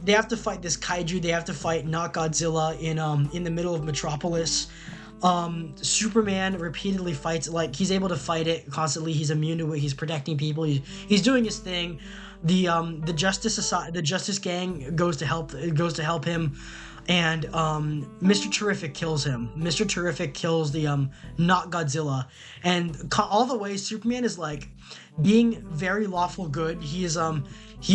they have to fight this kaiju. They have to fight not Godzilla in the middle of Metropolis. Superman repeatedly fights, like he's able to fight it constantly. He's immune to it. He's protecting people. He's doing his thing. The Justice Gang goes to help him, and Mr. Terrific kills him. Mr. Terrific kills the not Godzilla, and all the way Superman is like being very lawful good. He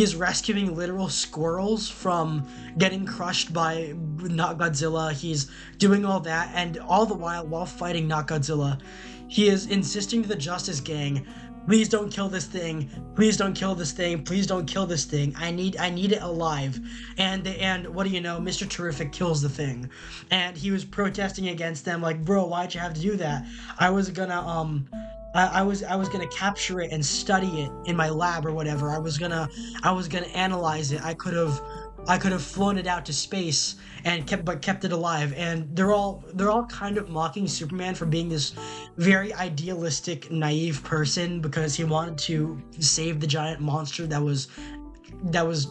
is rescuing literal squirrels from getting crushed by not Godzilla. He's doing all that, and all the while fighting not Godzilla, he is insisting to the Justice Gang, please don't kill this thing. Please don't kill this thing. Please don't kill this thing. I need it alive. And what do you know? Mr. Terrific kills the thing. And he was protesting against them, like, bro, why'd you have to do that? I was gonna I was gonna capture it and study it in my lab or whatever. I was gonna analyze it. I could have flown it out to space and kept it alive. And they're all kind of mocking Superman for being this very idealistic, naive person because he wanted to save the giant monster that was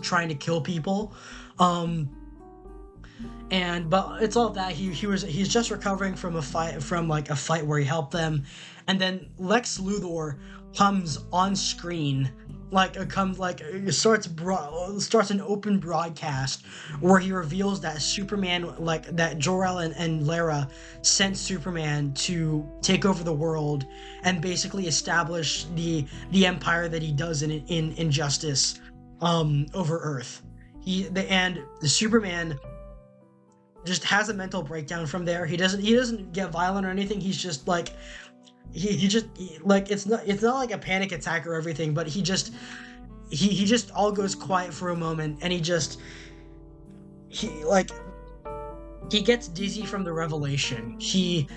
trying to kill people. But it's all that he's just recovering from a fight where he helped them, and then Lex Luthor comes on screen, starts an open broadcast where he reveals that Superman, that Jor-El and Lara sent Superman to take over the world and basically establish the empire that he does in Injustice over Earth. The Superman just has a mental breakdown from there. He doesn't get violent or anything. He's just like it's not like a panic attack or everything, but he just all goes quiet for a moment, and he gets dizzy from the revelation. He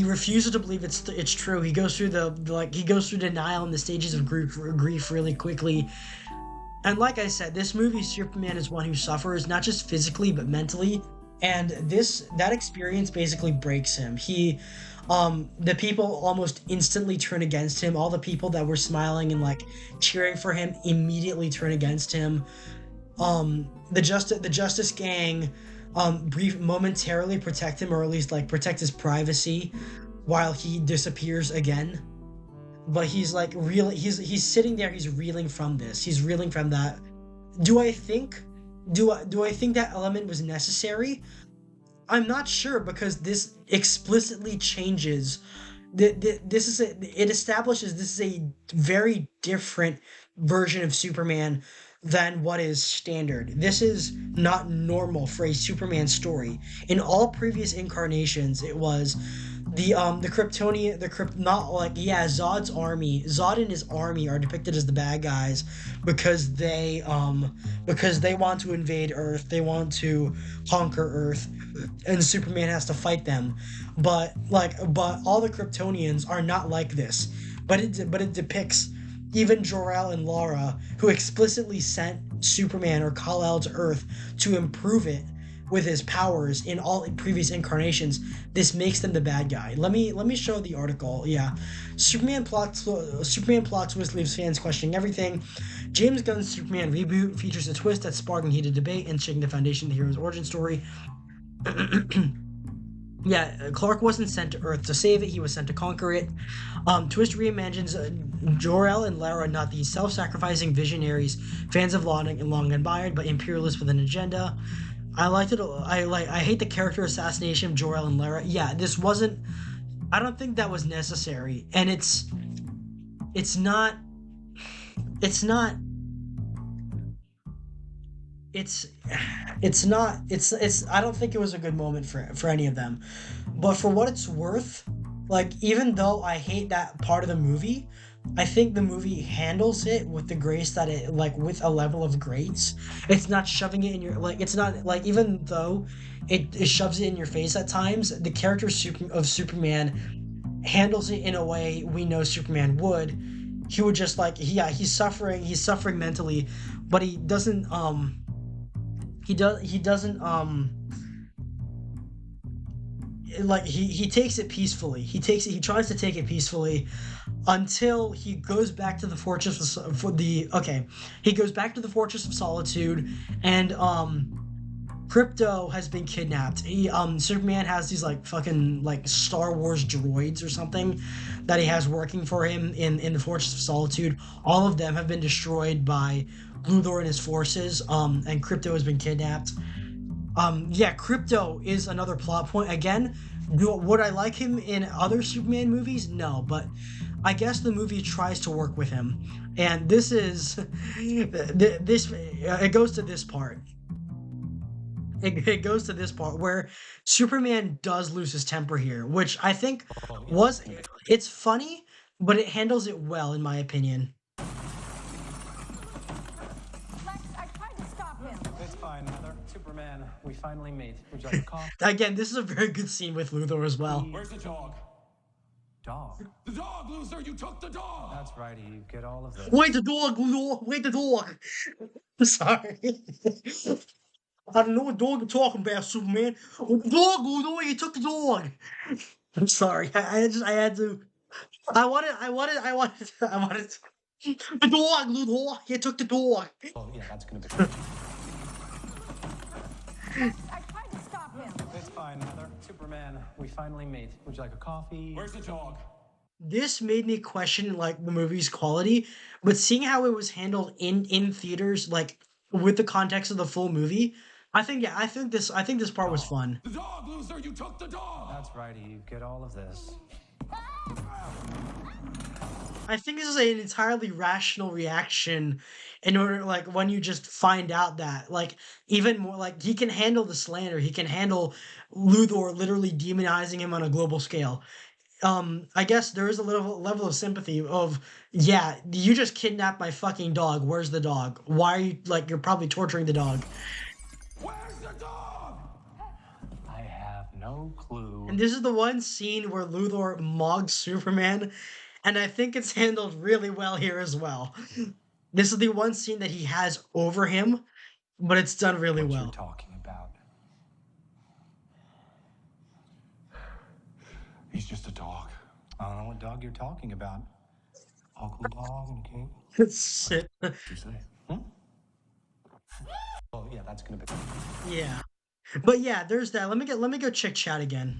refuses to believe it's true. He goes through denial and the stages of grief really quickly. And like I said, this movie, Superman is one who suffers not just physically but mentally, and that experience basically breaks him. The people almost instantly turn against him. All the people that were smiling and cheering for him immediately turn against him. The Justice Gang momentarily protect him, or at least protect his privacy while he disappears again. But he's sitting there, he's reeling from this. He's reeling from that. Do I think that element was necessary? I'm not sure, because this explicitly changes. It establishes this is a very different version of Superman than what is standard. This is not normal for a Superman story. In all previous incarnations, it was the Kryptonian, Zod and his army are depicted as the bad guys because they want to invade Earth, they want to conquer Earth, and Superman has to fight them. But all the Kryptonians are not like this. But it depicts even Jor-El and Lara, who explicitly sent Superman or Kal-El to Earth to improve it with his powers in all previous incarnations. This makes them the bad guy. Let me show the article. Yeah, Superman plot twist leaves fans questioning everything. James Gunn's Superman reboot features a twist that's sparking heated debate and shaking the foundation of the hero's origin story. Yeah, Clark wasn't sent to Earth to save it, he was sent to conquer it. Twist reimagines Jor-El and Lara not these self-sacrificing visionaries, fans of long admired, but imperialists with an agenda. I liked it. I hate the character assassination of Jor-El and Lara. Yeah, this wasn't. I don't think that was necessary, and it's not. It's not. It's it's not. It's. I don't think it was a good moment for any of them, but for what it's worth, like even though I hate that part of the movie, I think the movie handles it with the grace that it like with a level of grace. It's not shoving it in your like. It's not like even though it shoves it in your face at times. The character of Superman handles it in a way we know Superman would. He would just like yeah he's suffering mentally, but he doesn't like he takes it peacefully. He tries to take it peacefully until he goes back to the fortress for the okay. He goes back to the Fortress of Solitude, and Crypto has been kidnapped. Superman has these like fucking like Star Wars droids or something that he has working for him in the Fortress of Solitude. All of them have been destroyed by Luthor and his forces. And Crypto has been kidnapped. Yeah, Crypto is another plot point. Again, would I like him in other Superman movies? No, but I guess the movie tries to work with him, and this is this. It goes to this part. It goes to this part where Superman does lose his temper here, which I think was it's funny, but it handles it well in my opinion. Lex, I tried to stop him. It's fine, Heather. Superman, we finally meet. Would you like a coffee? Again, this is a very good scene with Luthor as well. Where's the dog? Dog. The dog, loser! You took the dog! That's right, you get all of this. Wait the dog, Luthor! Wait the dog! Sorry. I don't know what dog you're talking about, Superman. The dog, Luthor, you took the dog. I'm sorry. I had to. I wanted. The dog, Luthor. You took the dog. Oh, yeah, that's gonna be. Lex, I tried to stop him. It's fine, Heather. Superman, we finally meet. Would you like a coffee? Where's the dog? This made me question like the movie's quality, but seeing how it was handled in theaters, like with the context of the full movie, I think this part was fun. The dog, loser! You took the dog! That's right, you get all of this. I think this is an entirely rational reaction in order like when you just find out that like even more like he can handle the slander, he can handle Luthor literally demonizing him on a global scale. I guess there is a little level of sympathy of yeah, you just kidnapped my fucking dog. Where's the dog? Why are you like you're probably torturing the dog? Where's the dog? I have no clue. And this is the one scene where Luthor mogs Superman, and I think it's handled really well here as well. This is the one scene that he has over him, but it's done really What well. you're talking about. He's just a dog. I don't know what dog you're talking about. Uncle Dog and King. It's it. What'd you say? Oh, yeah, that's gonna be. Yeah. But yeah, there's that. Let me go check chat again.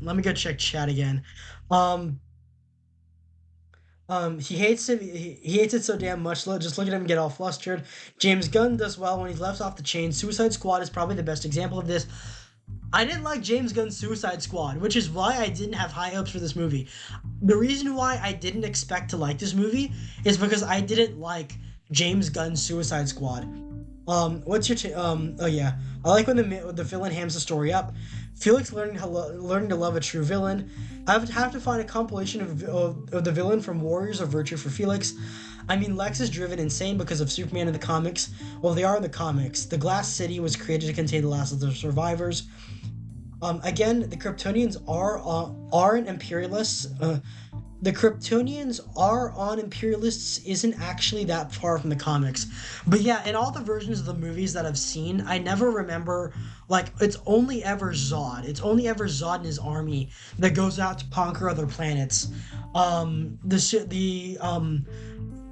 He hates it. He hates it so damn much. Just look at him get all flustered. James Gunn does well when he's left off the chain. Suicide Squad is probably the best example of this. I didn't like James Gunn's Suicide Squad, which is why I didn't have high hopes for this movie. The reason why I didn't expect to like this movie is because I didn't like James Gunn's Suicide Squad. What's your oh yeah, I like when the villain hams the story up. Felix learning to love a true villain. I would have to find a compilation of the villain from Warriors of Virtue for Felix. I mean, Lex is driven insane because of Superman in the comics. Well, they are in the comics. The Glass City was created to contain the last of the survivors. Again, the Kryptonians aren't imperialists. The Kryptonians are on imperialists isn't actually that far from the comics. But yeah, in all the versions of the movies that I've seen, I never remember, like, it's only ever Zod. It's only ever Zod and his army that goes out to conquer other planets.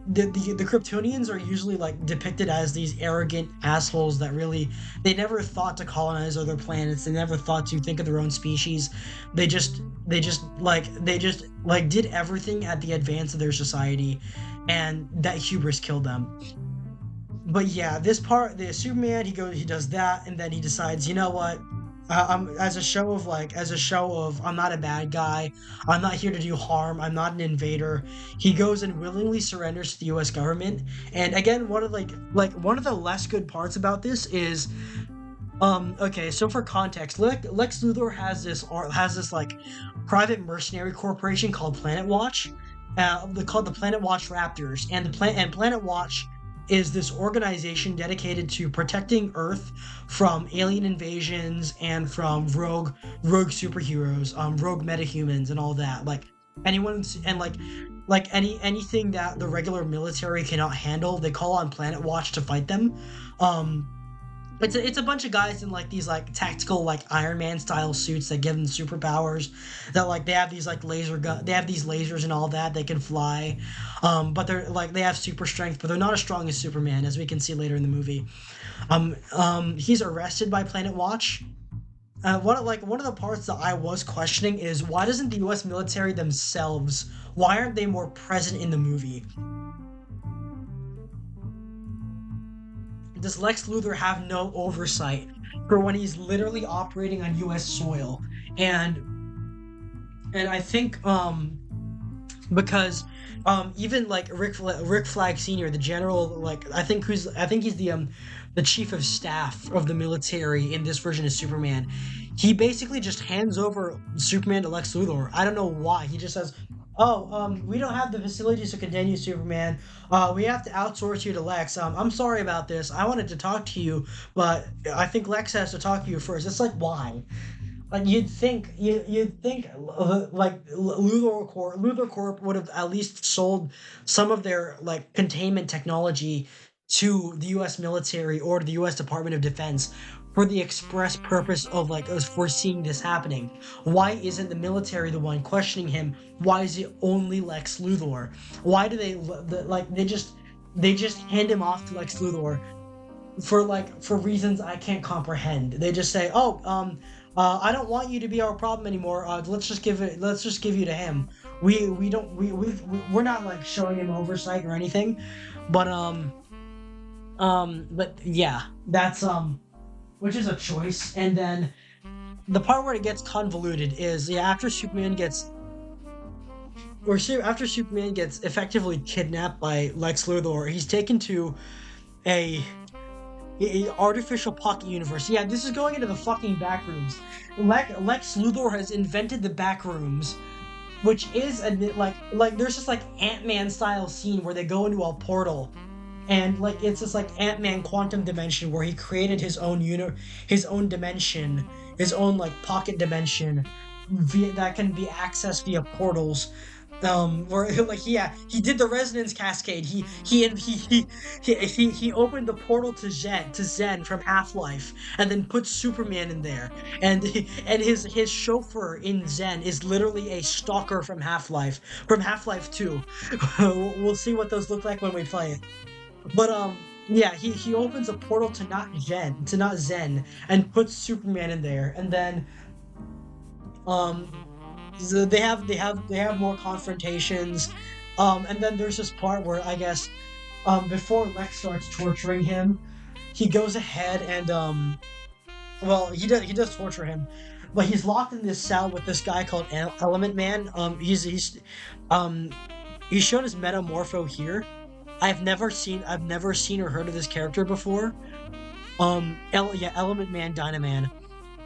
The Kryptonians are usually like depicted as these arrogant assholes that really they never thought to colonize other planets. They never thought to think of their own species. They just did everything at the advance of their society, and that hubris killed them. But yeah, this part, the Superman, he does that, and then he decides, you know what? I'm as a show of I'm not a bad guy. I'm not here to do harm. I'm not an invader. He goes and willingly surrenders to the U.S. government. And again, one of one of the less good parts about this is okay, so for context, Lex Luthor has this like private mercenary corporation called Planet Watch. They're called the Planet Watch Raptors, and Planet Watch is this organization dedicated to protecting Earth from alien invasions and from rogue superheroes, rogue metahumans and all that. Like anyone's and anything that the regular military cannot handle, they call on Planet Watch to fight them. Um it's a bunch of guys in like these like tactical like Iron Man style suits that give them superpowers. That like they have these like they have these lasers and all that. They can fly, but they're like they have super strength, but they're not as strong as Superman, as we can see later in the movie. He's arrested by Planet Watch. One of the parts that I was questioning is why doesn't the U.S. military themselves, why aren't they more present in the movie? Does Lex Luthor have no oversight for when he's literally operating on U.S. soil? And I think because even like Rick Flag Sr., the general, like I think he's the chief of staff of the military in this version of Superman. He basically just hands over Superman to Lex Luthor. I don't know why. He just says, "Oh, we don't have the facilities to contain you, Superman. We have to outsource you to Lex. I'm sorry about this. I wanted to talk to you, but I think Lex has to talk to you first." It's like, why? Like you'd think like Luthor Corp would have at least sold some of their like containment technology to the U.S. military or to the U.S. Department of Defense for the express purpose of like us foreseeing this happening. Why isn't the military the one questioning him? Why is it only Lex Luthor? Why do they just hand him off to Lex Luthor for reasons I can't comprehend? They just say, "Oh, I don't want you to be our problem anymore. Let's just give you to him. We're not like showing him oversight or anything, but but yeah, that's which is a choice." And then the part where it gets convoluted is after Superman gets effectively kidnapped by Lex Luthor, he's taken to a artificial pocket universe. Yeah, this is going into the fucking back rooms. Lex Luthor has invented the back rooms, which is like there's this like Ant-Man style scene where they go into a portal, and like it's this like Ant-Man quantum dimension where he created his own dimension, his own like pocket dimension that can be accessed via portals. Where like he did the resonance cascade. He opened the portal to Zen from Half-Life, and then put Superman in there. And his chauffeur in Zen is literally a stalker from Half-Life 2. We'll see what those look like when we play it. But yeah, he opens a portal to not Zen, and puts Superman in there, and then so they have more confrontations, and then there's this part where I guess before Lex starts torturing him, he goes ahead and well, he does torture him, but he's locked in this cell with this guy called Element Man. He's shown as Metamorpho here. I've never seen or heard of this character before. Element Man, Dynaman,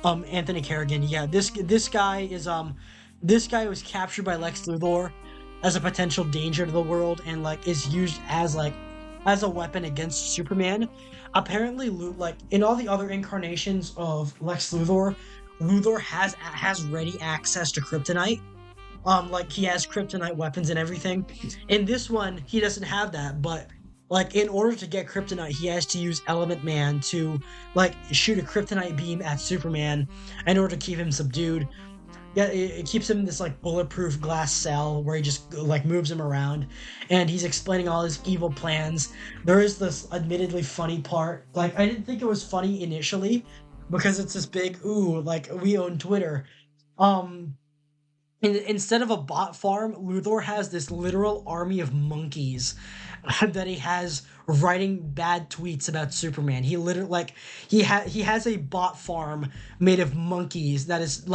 Anthony Kerrigan. Yeah, this guy was captured by Lex Luthor as a potential danger to the world, and like is used as a weapon against Superman. Apparently, like in all the other incarnations of Lex Luthor, Luthor has ready access to kryptonite. Like he has kryptonite weapons and everything. In this one, he doesn't have that, but like in order to get kryptonite, he has to use Element Man to like shoot a kryptonite beam at Superman in order to keep him subdued. Yeah, it keeps him in this like bulletproof glass cell where he just like moves him around, and he's explaining all his evil plans. There is this admittedly funny part. Like I didn't think it was funny initially because it's this big like we own Twitter. instead of a bot farm, Luthor has this literal army of monkeys that he has writing bad tweets about Superman. He literally like he has a bot farm made of monkeys that is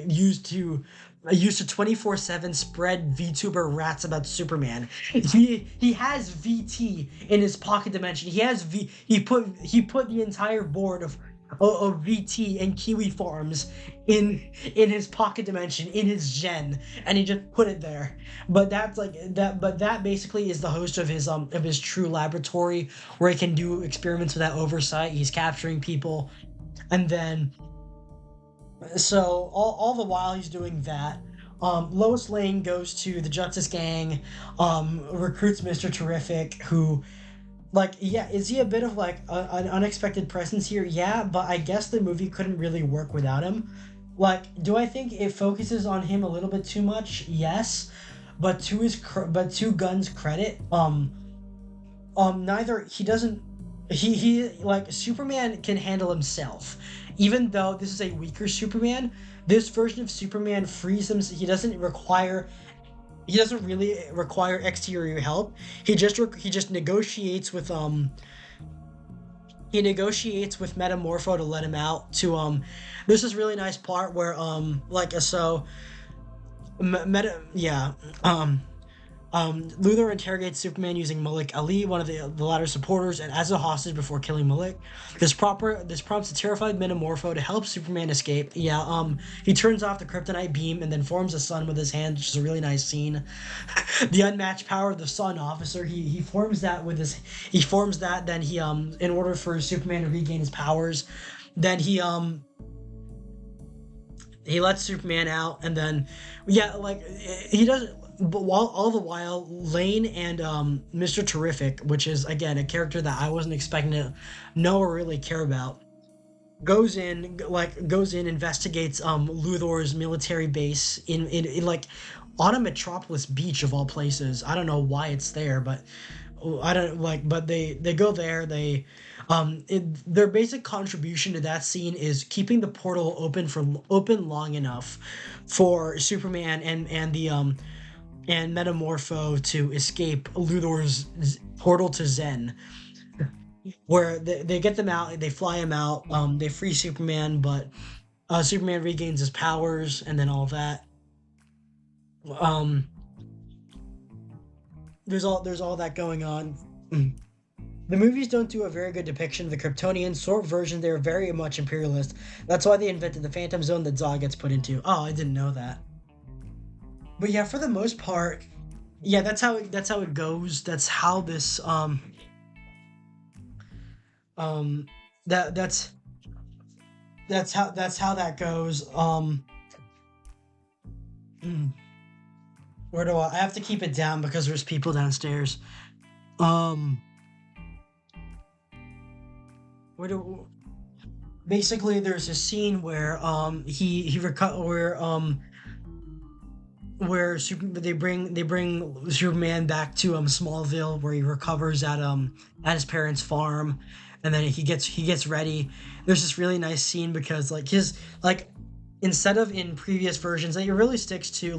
used to 24/7 spread VTuber rats about Superman. He has VT in his pocket dimension. He put the entire board of VT and Kiwi farms in his pocket dimension in his gen, and he just put it there. But that's like that. But that basically is the host of his true laboratory where he can do experiments without oversight. He's capturing people, and then so all the while he's doing that. Lois Lane goes to the Justice Gang, recruits Mr. Terrific, who like, yeah, is he a bit of like an unexpected presence here? Yeah, but I guess the movie couldn't really work without him. Like, do I think it focuses on him a little bit too much? Yes, but to Gunn's credit, neither he doesn't he like Superman can handle himself, even though this is a weaker Superman. This version of Superman frees him. He doesn't really require exterior help. He just negotiates with Metamorpho to let him out. This is really nice part where Luthor interrogates Superman using Malik Ali, one of the latter's supporters, and as a hostage before killing Malik. This prompts a terrified Metamorpho to help Superman escape. He turns off the kryptonite beam and then forms a sun with his hand, which is a really nice scene. The unmatched power of the Sun Officer. He forms that with his. He forms that. Then he in order for Superman to regain his powers, then he lets Superman out, and then he doesn't. But all the while, Lane and Mr. Terrific, which is again a character that I wasn't expecting to know or really care about, goes in, investigates Luthor's military base in like on a Metropolis beach of all places. I don't know why it's there, but I don't like. But they go there. Their basic contribution to that scene is keeping the portal open long enough for Superman and Metamorpho to escape Luthor's portal to Zen, where they get them out, they fly him out, they free Superman, but Superman regains his powers, and then all that. There's all that going on. The movies don't do a very good depiction of the Kryptonians. Short version, they're very much imperialist. That's why they invented the Phantom Zone that Zod gets put into. Oh, I didn't know that. But yeah, for the most part, yeah, that's how it goes. That's how this that's how that goes. Where do I have to keep it down because there's people downstairs. Basically there's a scene where they bring Superman back to Smallville, where he recovers at his parents' farm, and then he gets ready. There's this really nice scene because instead of in previous versions, it really sticks to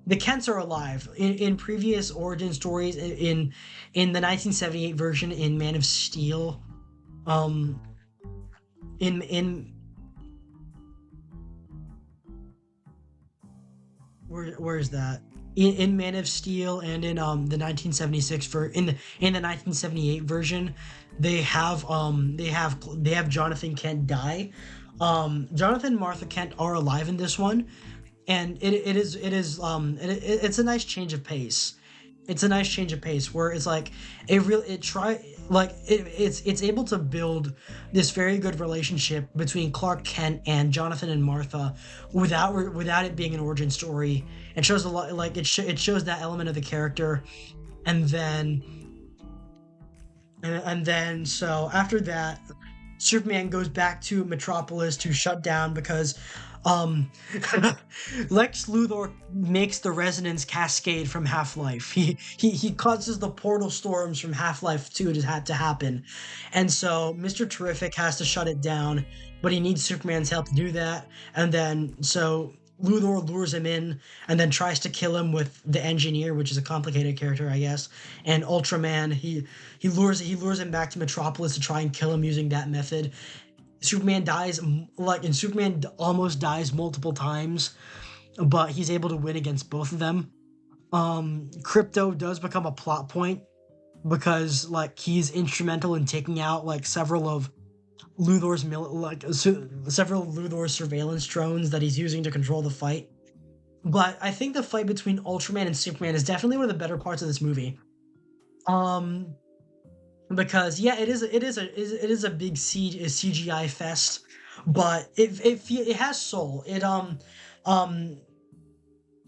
the Kents are alive. In previous origin stories, in the 1978 version in Man of Steel, in where is that? In Man of Steel and in the 1976 in the 1978 version, they have Jonathan Kent die. Jonathan and Martha Kent are alive in this one, and it's a nice change of pace. It's a nice change of pace where it's it's able to build this very good relationship between Clark Kent and Jonathan and Martha without it being an origin story. It shows a lot, it shows that element of the character, and then so after that, Superman goes back to Metropolis to shut down because Lex Luthor makes the resonance cascade from Half-Life. He causes the portal storms from Half-Life 2 to happen. And so Mr. Terrific has to shut it down, but he needs Superman's help to do that. And then so Luthor lures him in and then tries to kill him with the engineer, which is a complicated character, I guess. And Ultraman, he lures him back to Metropolis to try and kill him using that method. Superman dies, and Superman almost dies multiple times, but he's able to win against both of them. Crypto does become a plot point because like he's instrumental in taking out like several of several of Luthor's surveillance drones that he's using to control the fight. But I think the fight between Ultraman and Superman is definitely one of the better parts of this movie. Um, because yeah, it is a big CGI fest, but it has soul. Um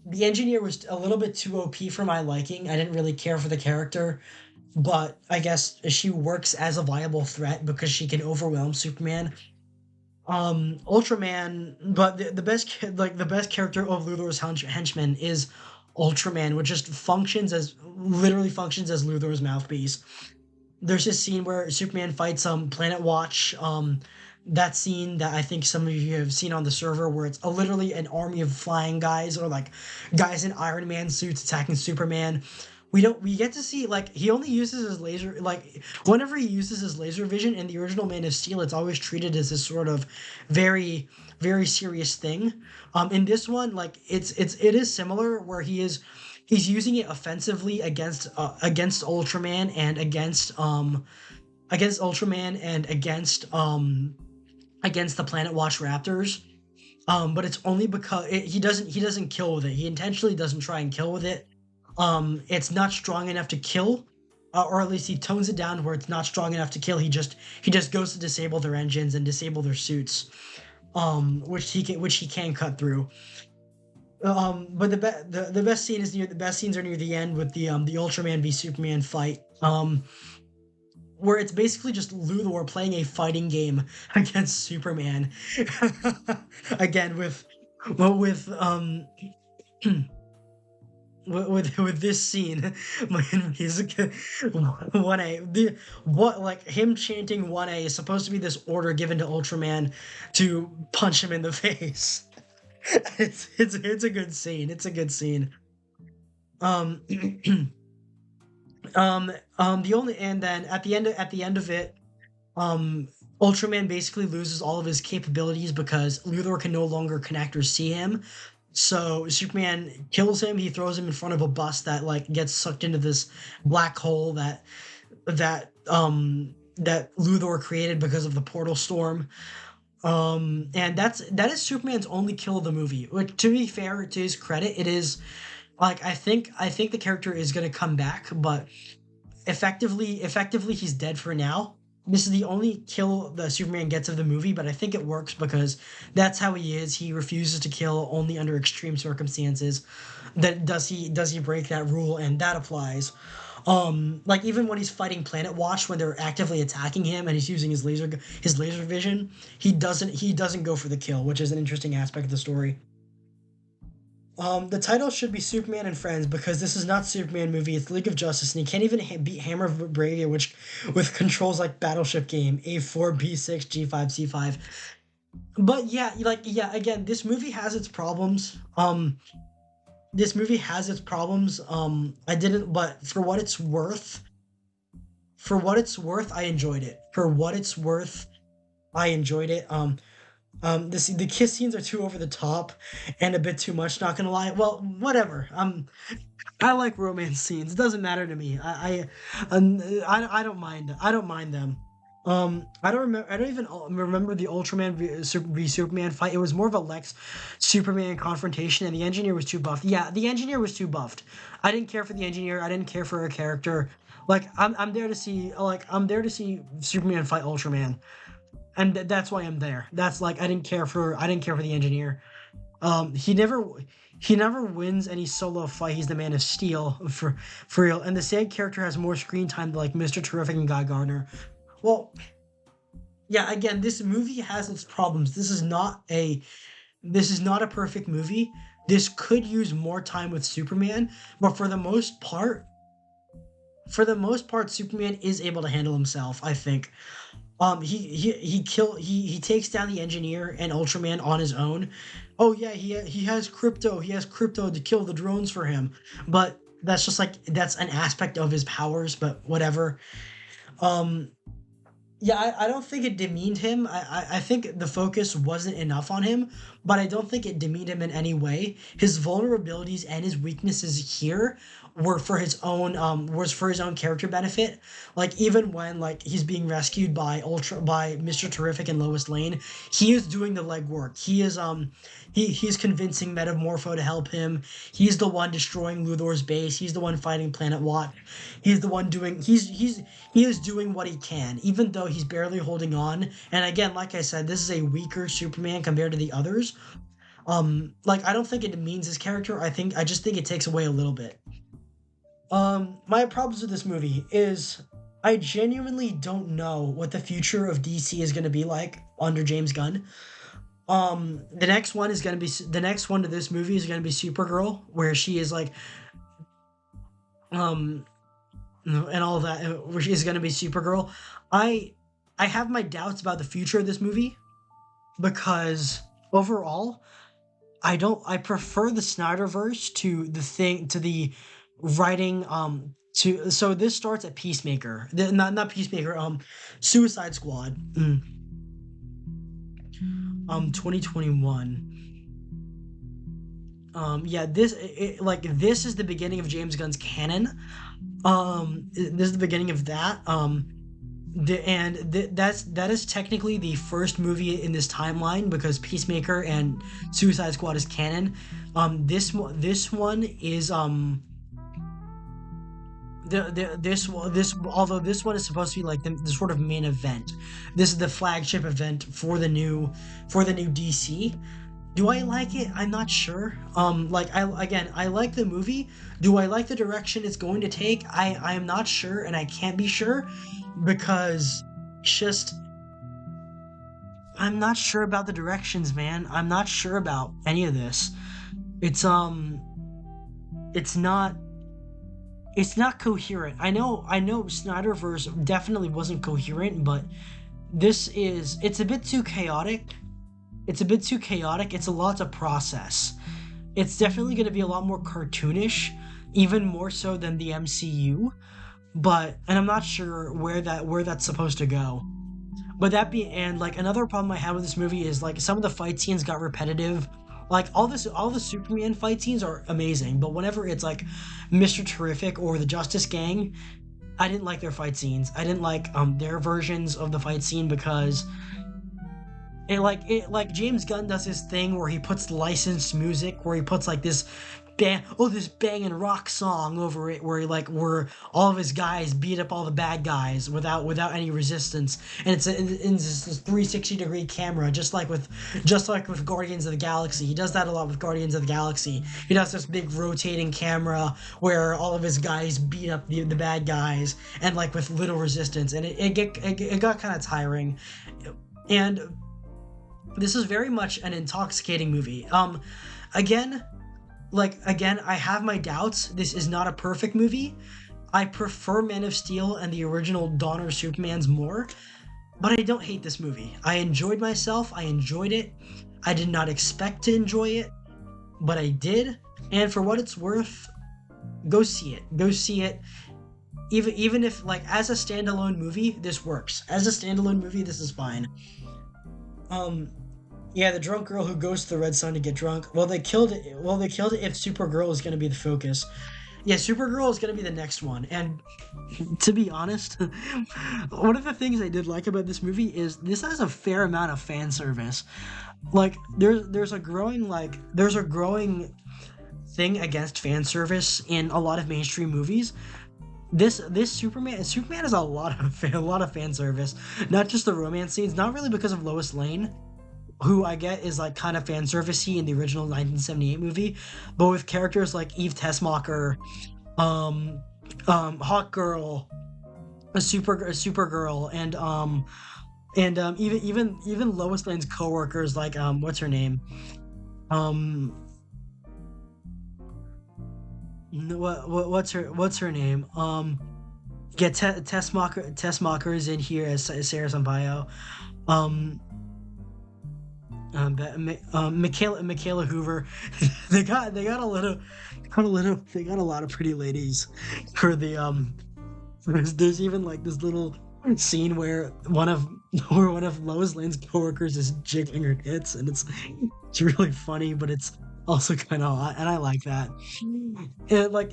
the engineer was a little bit too OP for my liking. I didn't really care for the character, but I guess she works as a viable threat because she can overwhelm Superman. Ultraman, but the best character of Luthor's henchman is Ultraman, which just literally functions as Luthor's mouthpiece. There's this scene where Superman fights Planet Watch. That scene that I think some of you have seen on the server, where it's literally an army of flying guys or like guys in Iron Man suits attacking Superman. We get to see like he only uses his laser, like whenever he uses his laser vision in the original Man of Steel, it's always treated as this sort of very very serious thing. In this one, like it is similar where he's using it offensively against Ultraman and against the Planet Watch Raptors. But it's only because he doesn't kill with it. He intentionally doesn't try and kill with it. It's not strong enough to kill, or at least he tones it down where it's not strong enough to kill. He just goes to disable their engines and disable their suits, which he can cut through. But the best scenes are near the end with the Ultraman v Superman fight. Where it's basically just Luthor playing a fighting game against Superman. Again, with this scene, he's 1A. Him chanting 1A is supposed to be this order given to Ultraman to punch him in the face. It's a good scene. It's a good scene. Um. The only and then at the end of it, Ultraman basically loses all of his capabilities because Luthor can no longer connect or see him. So Superman kills him. He throws him in front of a bus that like gets sucked into this black hole that Luthor created because of the portal storm. And that is Superman's only kill of the movie. Which, to be fair, to his credit, it is. Like I think the character is gonna come back, but effectively he's dead for now. This is the only kill that Superman gets of the movie, but I think it works because that's how he is. He refuses to kill only under extreme circumstances. That does he break that rule, and that applies. Like even when he's fighting Planet Watch, when they're actively attacking him and he's using his laser vision, he doesn't go for the kill, which is an interesting aspect of the story. The title should be Superman and Friends because this is not Superman movie, it's League of Justice, and he can't even beat Hammer of Bravia, which with controls like Battleship game, A4, B6, G5, C5. But yeah, again, this movie has its problems. I didn't, but for what it's worth, I enjoyed it. For what it's worth, I enjoyed it. The kiss scenes are too over the top and a bit too much, not gonna lie. Well, whatever. I like romance scenes. It doesn't matter to me. I don't mind. I don't mind them. I don't even remember the Ultraman v Superman fight. It was more of a Lex Superman confrontation, and the engineer was too buffed. Yeah, the engineer was too buffed. I didn't care for the engineer. I didn't care for her character. Like I'm there to see Superman fight Ultraman. And that's why I'm there. That's like I didn't care for the engineer. He never wins any solo fight. He's the Man of Steel for real. And the same character has more screen time than like Mr. Terrific and Guy Gardner. Well, yeah. Again, this movie has its problems. This is not a perfect movie. This could use more time with Superman, but for the most part, Superman is able to handle himself, I think. He takes down the engineer and Ultraman on his own. Oh yeah, he has crypto. He has crypto to kill the drones for him. But that's just like that's an aspect of his powers, but whatever. Um yeah, I don't think it demeaned him. I think the focus wasn't enough on him, but I don't think it demeaned him in any way. His vulnerabilities and his weaknesses here were for his own was for his own character benefit. Like even when like he's being rescued by Mr. Terrific and Lois Lane, he is doing the legwork. He's convincing Metamorpho to help him. He's the one destroying Luthor's base. He's the one fighting Planet Watt. He's the one doing he is doing what he can, even though he's barely holding on. And again, like I said, this is a weaker Superman compared to the others. Like I don't think it demeans his character. I just think it takes away a little bit. My problems with this movie is I genuinely don't know what the future of DC is going to be like under James Gunn. The next one to this movie is going to be Supergirl, where she is like, and all of that, where she is going to be Supergirl. I have my doubts about the future of this movie because overall, I prefer the Snyderverse to the writing so this starts at Peacemaker. Not Peacemaker, Suicide Squad. 2021. Yeah, this is the beginning of James Gunn's canon. This is the beginning of that. That is technically the first movie in this timeline because Peacemaker and Suicide Squad is canon. This one is although this one is supposed to be like the sort of main event. This is the flagship event for the new DC. Do I like it? I'm not sure. I like the movie. Do I like the direction it's going to take? I am not sure, and I can't be sure because it's just I'm not sure about the directions, man. I'm not sure about any of this. It's not coherent. I know Snyderverse definitely wasn't coherent, but it's a bit too chaotic. It's a lot to process. It's definitely going to be a lot more cartoonish, even more so than the MCU. And I'm not sure where that's supposed to go. But another problem I had with this movie is like some of the fight scenes got repetitive. Like all the Superman fight scenes are amazing, but whenever it's like Mr. Terrific or the Justice Gang, I didn't like their fight scenes. I didn't like their versions of the fight scene because it James Gunn does his thing where he puts licensed music, where he puts like this banging rock song over it, where all of his guys beat up all the bad guys without any resistance, and it's this 360-degree camera, just like with Guardians of the Galaxy. He does that a lot with Guardians of the Galaxy. He does this big rotating camera where all of his guys beat up the bad guys, and like with little resistance, and it got kind of tiring, and this is very much an intoxicating movie. Again, I have my doubts. This is not a perfect movie. I prefer Man of Steel and the original Dawn of Supermans more, but I don't hate this movie. I enjoyed myself. I enjoyed it. I did not expect to enjoy it, but I did. And for what it's worth, go see it. Go see it. Even if, like, as a standalone movie, this works. As a standalone movie, this is fine. Yeah, the drunk girl who goes to the Red Sun to get drunk. Well, they killed it. If Supergirl is going to be the focus. Yeah, Supergirl is going to be the next one. And to be honest, one of the things I did like about this movie is this has a fair amount of fan service. Like, there's a growing thing against fan service in a lot of mainstream movies. This Superman has a lot of fan service, not just the romance scenes, not really because of Lois Lane, who I get is like kind of fan servicey in the original 1978 movie, but with characters like Eve Tessmacher, Hawk Girl, Supergirl, and even Lois Lane's coworkers like what's her name, what's her name, Get Tessmacher is in here as Sarah Sampaio. Um, Michaela Hoover. They got a lot of pretty ladies for the there's even like this little scene where one of Lois Lane's coworkers is jiggling her tits, and it's really funny, but it's also kind of hot, and I like that. And like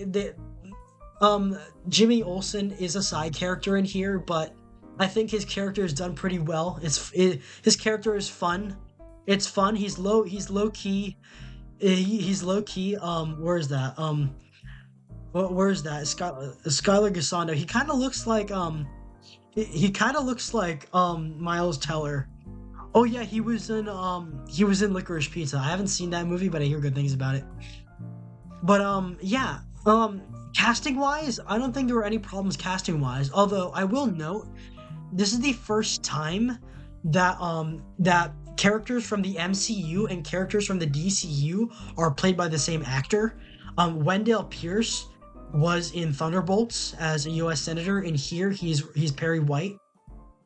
Jimmy Olsen is a side character in here, but I think his character is done pretty well. His character is fun. It's fun. He's low key. He's low key. Where is that? Where is that? Skylar Gisondo. He kind of looks like Miles Teller. Oh yeah, he was in Licorice Pizza. I haven't seen that movie, but I hear good things about it. But yeah. Casting wise, I don't think there were any problems casting wise. Although I will note, this is the first time that characters from the MCU and characters from the DCU are played by the same actor. Wendell Pierce was in Thunderbolts as a U.S. senator, and here he's Perry White.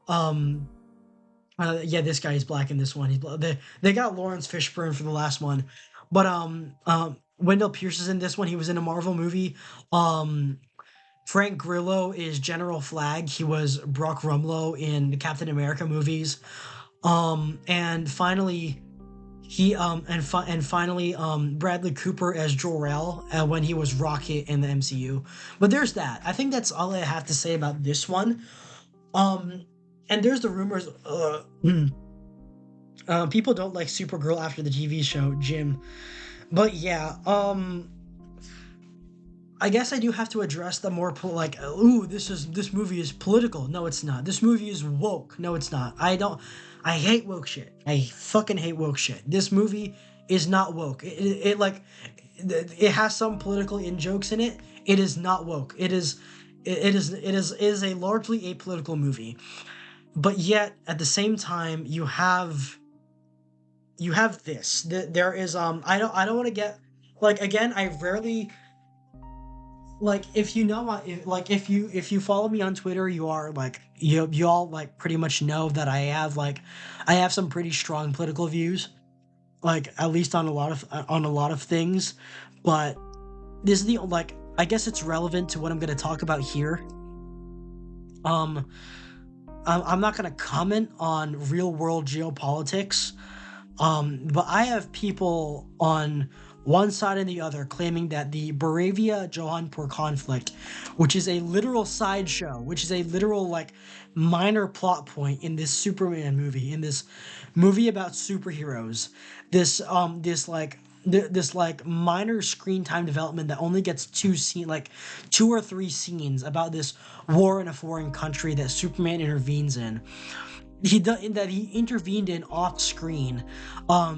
Yeah, this guy is black in this one. They got Lawrence Fishburne for the last one, but Wendell Pierce is in this one. He was in a Marvel movie. Frank Grillo is General Flag. He was Brock Rumlow in the Captain America movies. And finally, Bradley Cooper as Jor-El when he was Rocket in the MCU. But there's that. I think that's all I have to say about this one. And there's the rumors. People don't like Supergirl after the TV show, Jim. But yeah, I guess I do have to address the more this movie is political. No, it's not. This movie is woke. No, it's not. I hate woke shit. I fucking hate woke shit. This movie is not woke. It has some political in jokes in it. It is not woke. It is a largely apolitical movie. But yet at the same time you have this. There is I don't want to get again, I rarely if you know if you follow me on Twitter, you are you all pretty much know that I have some pretty strong political views, at least on a lot of things. But this is the I guess it's relevant to what I'm going to talk about here. I'm not going to comment on real world geopolitics. But I have people on one side and the other claiming that the Boravia-Johanpur conflict, which is a literal sideshow, which is a literal minor plot point in this Superman movie, in this movie about superheroes, this minor screen time development that only gets two or three scenes about this war in a foreign country that Superman intervenes in. He intervened in off screen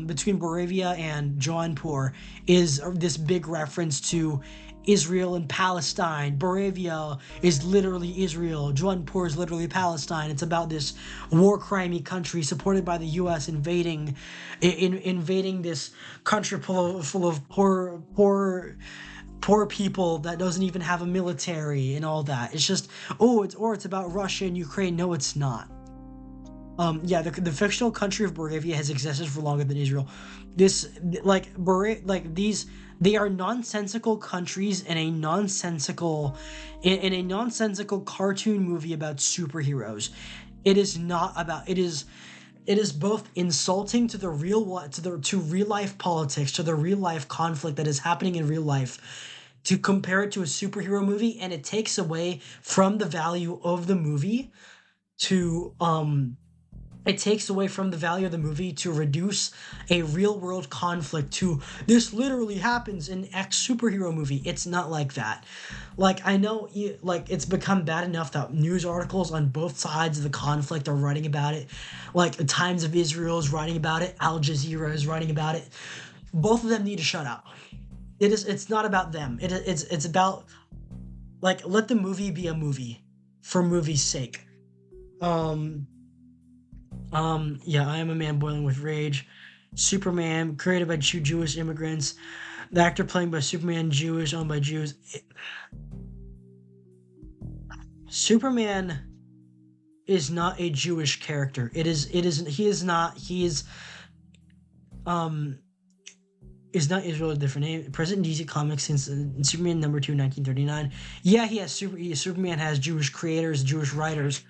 between Boravia and Jaunpur is this big reference to Israel and Palestine. Boravia is literally Israel. Jaunpur is literally Palestine. It's about this war crimey country supported by the U.S. invading this country full of poor people that doesn't even have a military and all that. It's just it's about Russia and Ukraine. No, it's not. The fictional country of Boravia has existed for longer than Israel. They are nonsensical countries in a nonsensical cartoon movie about superheroes. It is not about it is both insulting to real life politics, to the real life conflict that is happening in real life, to compare it to a superhero movie, and it takes away from the value of the movie to reduce a real world conflict to this literally happens in X superhero movie. It's not like that. I know it's become bad enough that news articles on both sides of the conflict are writing about it. The Times of Israel is writing about it. Al Jazeera is writing about it. Both of them need to shut up. It's not about them. It's about let the movie be a movie for movie's sake. I am a man boiling with rage. Superman, created by two Jewish immigrants. The actor playing by Superman, Jewish, owned by Jews. Superman is not a Jewish character. Um is not Israel's different name. Present in DC Comics since Superman number 2, 1939. Yeah, Superman has Jewish creators, Jewish writers.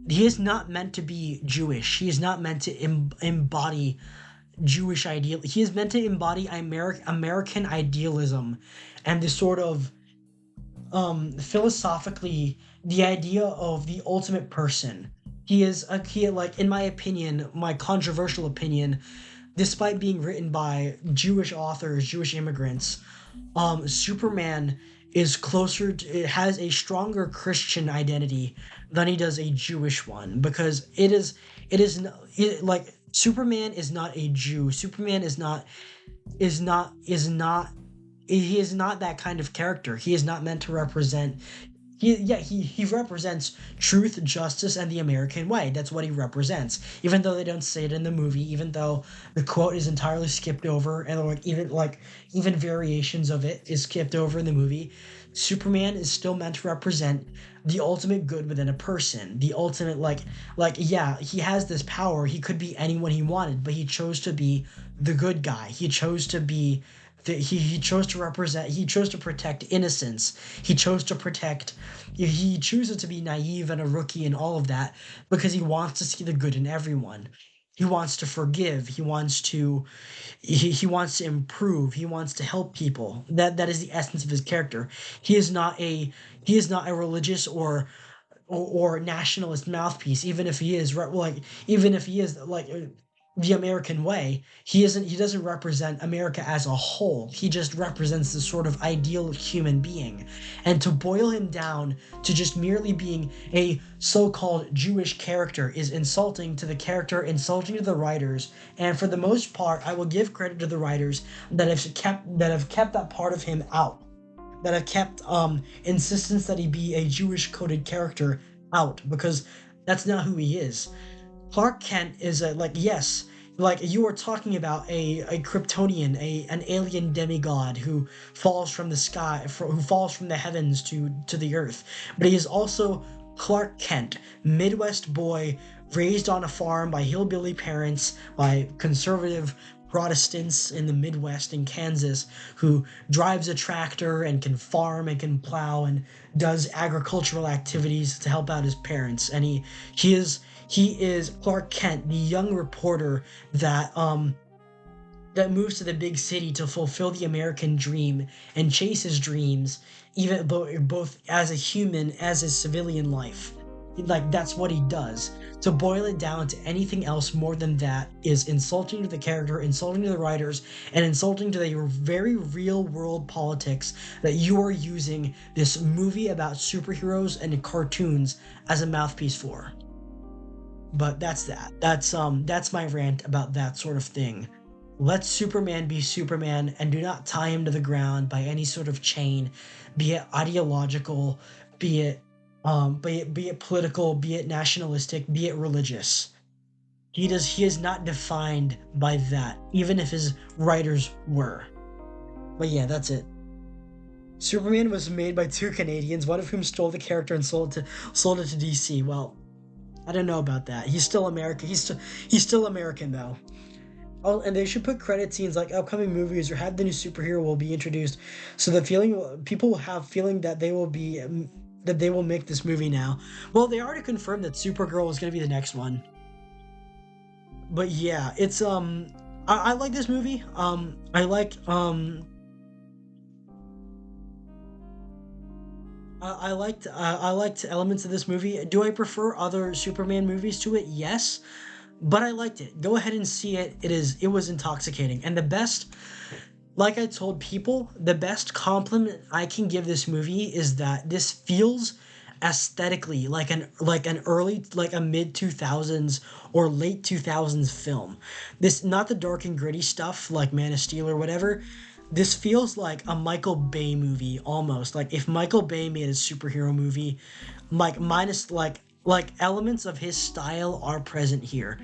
He is not meant to be Jewish. He is not meant to embody Jewish ideal. He is meant to embody American idealism and this sort of philosophically the idea of the ultimate person. He like, in my opinion, my controversial opinion, despite being written by Jewish authors, Jewish immigrants, Superman is closer to, it has a stronger Christian identity than he does a Jewish one, because like, Superman is not a Jew. Superman he is not that kind of character. He is not meant to represent. He represents truth, justice, and the American way. That's what he represents. Even though they don't say it in the movie, even though the quote is entirely skipped over, and even variations of it is skipped over in the movie, Superman is still meant to represent the ultimate good within a person. The ultimate, he has this power. He could be anyone he wanted, but he chose to be the good guy. He chose to be he chose to represent, he chose to protect innocence. He chooses to be naive and a rookie and all of that because he wants to see the good in everyone. He wants to forgive. He wants to improve. He wants to help people. That is the essence of his character. He is not a religious or nationalist mouthpiece, even if he is the American way. He doesn't represent America as a whole. He just represents this sort of ideal human being. And to boil him down to just merely being a so-called Jewish character is insulting to the character, insulting to the writers. And for the most part, I will give credit to the writers that have kept that part of him out. That have kept insistence that he be a Jewish coded character out, because that's not who he is. Clark Kent is you are talking about a Kryptonian, an alien demigod who falls from the sky, who falls from the heavens to the earth. But he is also Clark Kent, Midwest boy, raised on a farm by hillbilly parents, by conservative Protestants in the Midwest in Kansas, who drives a tractor and can farm and can plow and does agricultural activities to help out his parents. And he is Clark Kent, the young reporter that moves to the big city to fulfill the American dream and chase his dreams, even both as a human, as his civilian life. Like, that's what he does. To boil it down to anything else more than that is insulting to the character, insulting to the writers, and insulting to the very real world politics that you are using this movie about superheroes and cartoons as a mouthpiece for. But that's that. That's my rant about that sort of thing. Let Superman be Superman, and do not tie him to the ground by any sort of chain, be it ideological, be it political, be it nationalistic, be it religious. He is not defined by that, even if his writers were. But yeah, that's it. Superman was made by two Canadians, one of whom stole the character and sold it to DC. Well, I don't know about that. He's still American. He's still American though. Oh, and they should put credit scenes like upcoming movies or have the new superhero will be introduced, so the people will have feeling that they will make this movie now. Well, they already confirmed that Supergirl is going to be the next one. But yeah, it's I like this movie. I liked elements of this movie. Do I prefer other Superman movies to it? Yes, but I liked it. Go ahead and see it. It was intoxicating, and the best. Like I told people, the best compliment I can give this movie is that this feels aesthetically like a mid 2000s or late 2000s film. This, not the dark and gritty stuff like Man of Steel or whatever. This feels like a Michael Bay movie almost. Like if Michael Bay made a superhero movie, like minus like elements of his style are present here.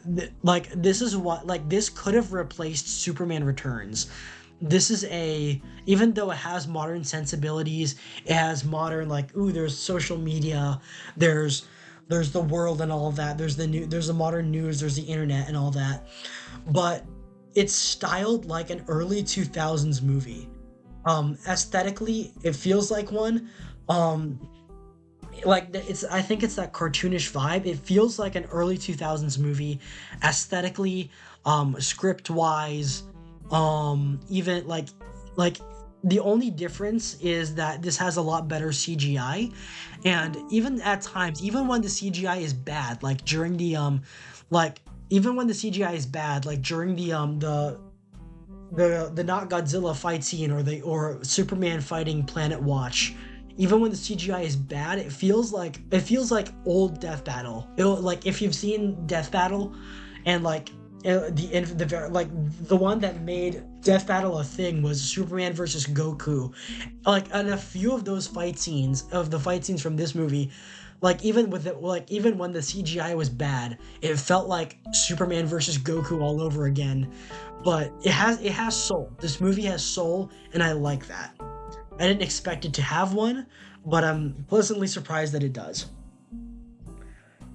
This is what, this could have replaced Superman Returns. this is even though it has modern sensibilities, it has modern, like, ooh, there's social media, there's there's the world and all of that, there's the modern news, there's the internet and all that, but it's styled like an early 2000s movie. Aesthetically, it feels like one. Um, it's, I think it's that cartoonish vibe. It feels like an early 2000s movie, aesthetically, script wise, even like the only difference is that this has a lot better CGI, and even at times, even when the CGI is bad, like during the like even when the CGI is bad, like during the not Godzilla fight scene, or Superman fighting Planet Watch, even when the CGI is bad, it feels like old Death Battle. Like if you've seen Death Battle, and like like the one that made Death Battle a thing was Superman versus Goku. Like, and a few of those fight scenes from this movie, like even when the CGI was bad, it felt like Superman versus Goku all over again. But it has soul. This movie has soul, and I like that. I didn't expect it to have one, but I'm pleasantly surprised that it does.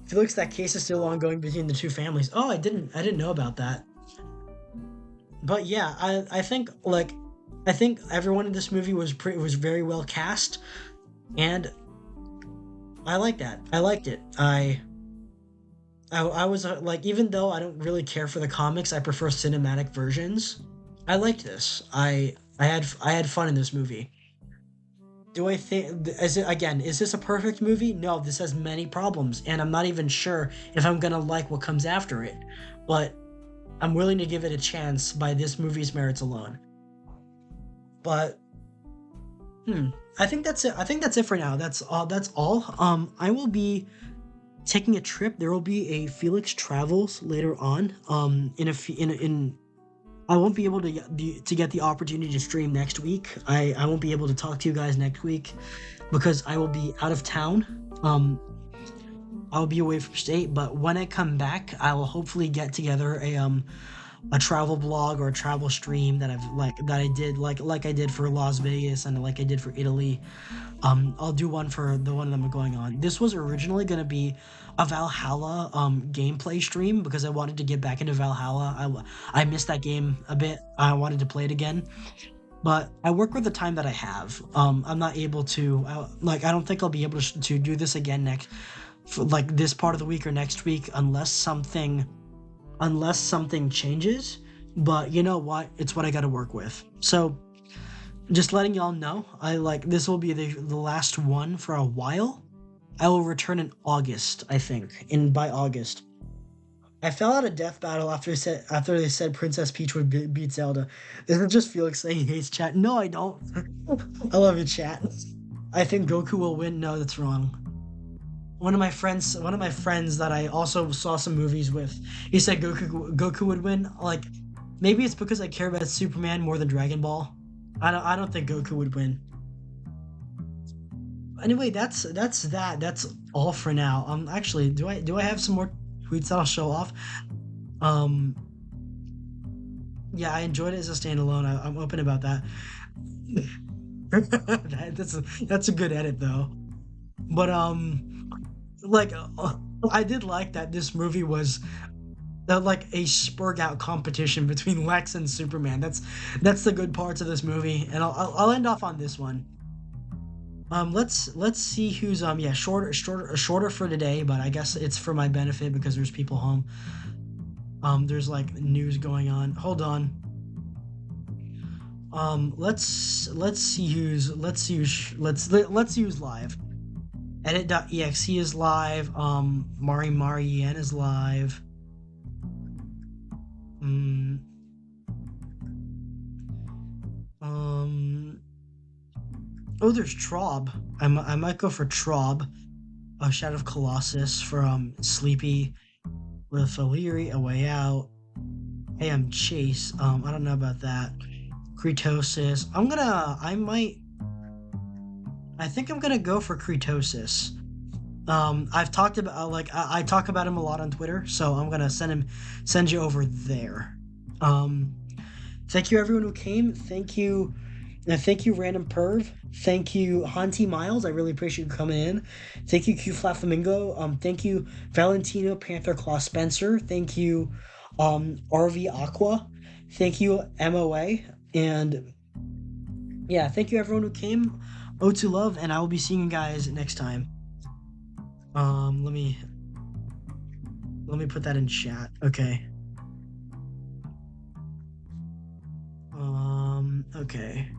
Felix, that case is still ongoing between the two families. Oh, I didn't know about that. But yeah, I think everyone in this movie was very well cast, and I like that. I liked it. I was like, even though I don't really care for the comics, I prefer cinematic versions. I liked this. I had fun in this movie. Do I think, is this a perfect movie? No, this has many problems, and I'm not even sure if I'm gonna like what comes after it. But I'm willing to give it a chance by this movie's merits alone. But I think that's it. I think that's it for now. That's all. That's all. I will be taking a trip. There will be a Felix Travels later on. In a in I won't be able to get the opportunity to stream next week. I won't be able to talk to you guys next week because I will be out of town. I'll be away from state, but when I come back, I will hopefully get together a travel blog or a travel stream that I did like I did for Las Vegas and like I did for Italy. I'll do one for the one that I'm going on. This was originally gonna be a Valhalla gameplay stream because I wanted to get back into Valhalla. I missed that game a bit. I wanted to play it again, but I work with the time that I have. I'm not able to I don't think I'll be able to do this again next for like this part of the week or next week unless something changes. But you know what? It's what I got to work with. So just letting y'all know, this will be the last one for a while. I will return in August, I think. By August. I fell out of Death Battle after they said Princess Peach would beat Zelda. This is just Felix saying he hates chat. No, I don't. I love you, chat. I think Goku will win. No, that's wrong. One of my friends that I also saw some movies with, he said Goku would win. Like, maybe it's because I care about Superman more than Dragon Ball. I don't think Goku would win. Anyway, that's all for now. Actually, do I have some more tweets that I'll show off? Um, yeah, I enjoyed it as a standalone. I'm open about that. That's a good edit though. But like I did like that this movie was like a spurg out competition between Lex and Superman. That's the good parts of this movie, and I'll end off on this one. Let's see who's yeah, shorter for today, but I guess it's for my benefit because there's people home. There's like news going on. Hold on. Let's see who's live. Edit.exe is live. Mari Yen is live. Oh, there's Trob. I might go for Trob. Shadow of Colossus for Sleepy with Valeri, A Way Out. Hey, I'm Chase. I don't know about that. Cretosis. I think I'm gonna go for Cretosis. I've talked about I talk about him a lot on Twitter, so I'm gonna send you over there. Thank you everyone who came. Thank you. Thank you, Random Perv. Thank you, Hanti Miles. I really appreciate you coming in. Thank you, Q Flat Flamingo. Thank you, Valentino Panther Claw Spencer. Thank you, RV Aqua. Thank you, MOA. And yeah, thank you everyone who came. O2 love, and I will be seeing you guys next time. Let me put that in chat. Okay. Okay.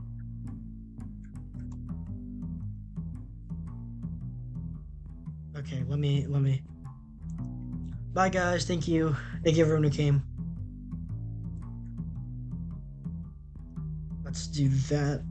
Okay, let me. Bye guys, thank you. Thank you everyone who came. Let's do that.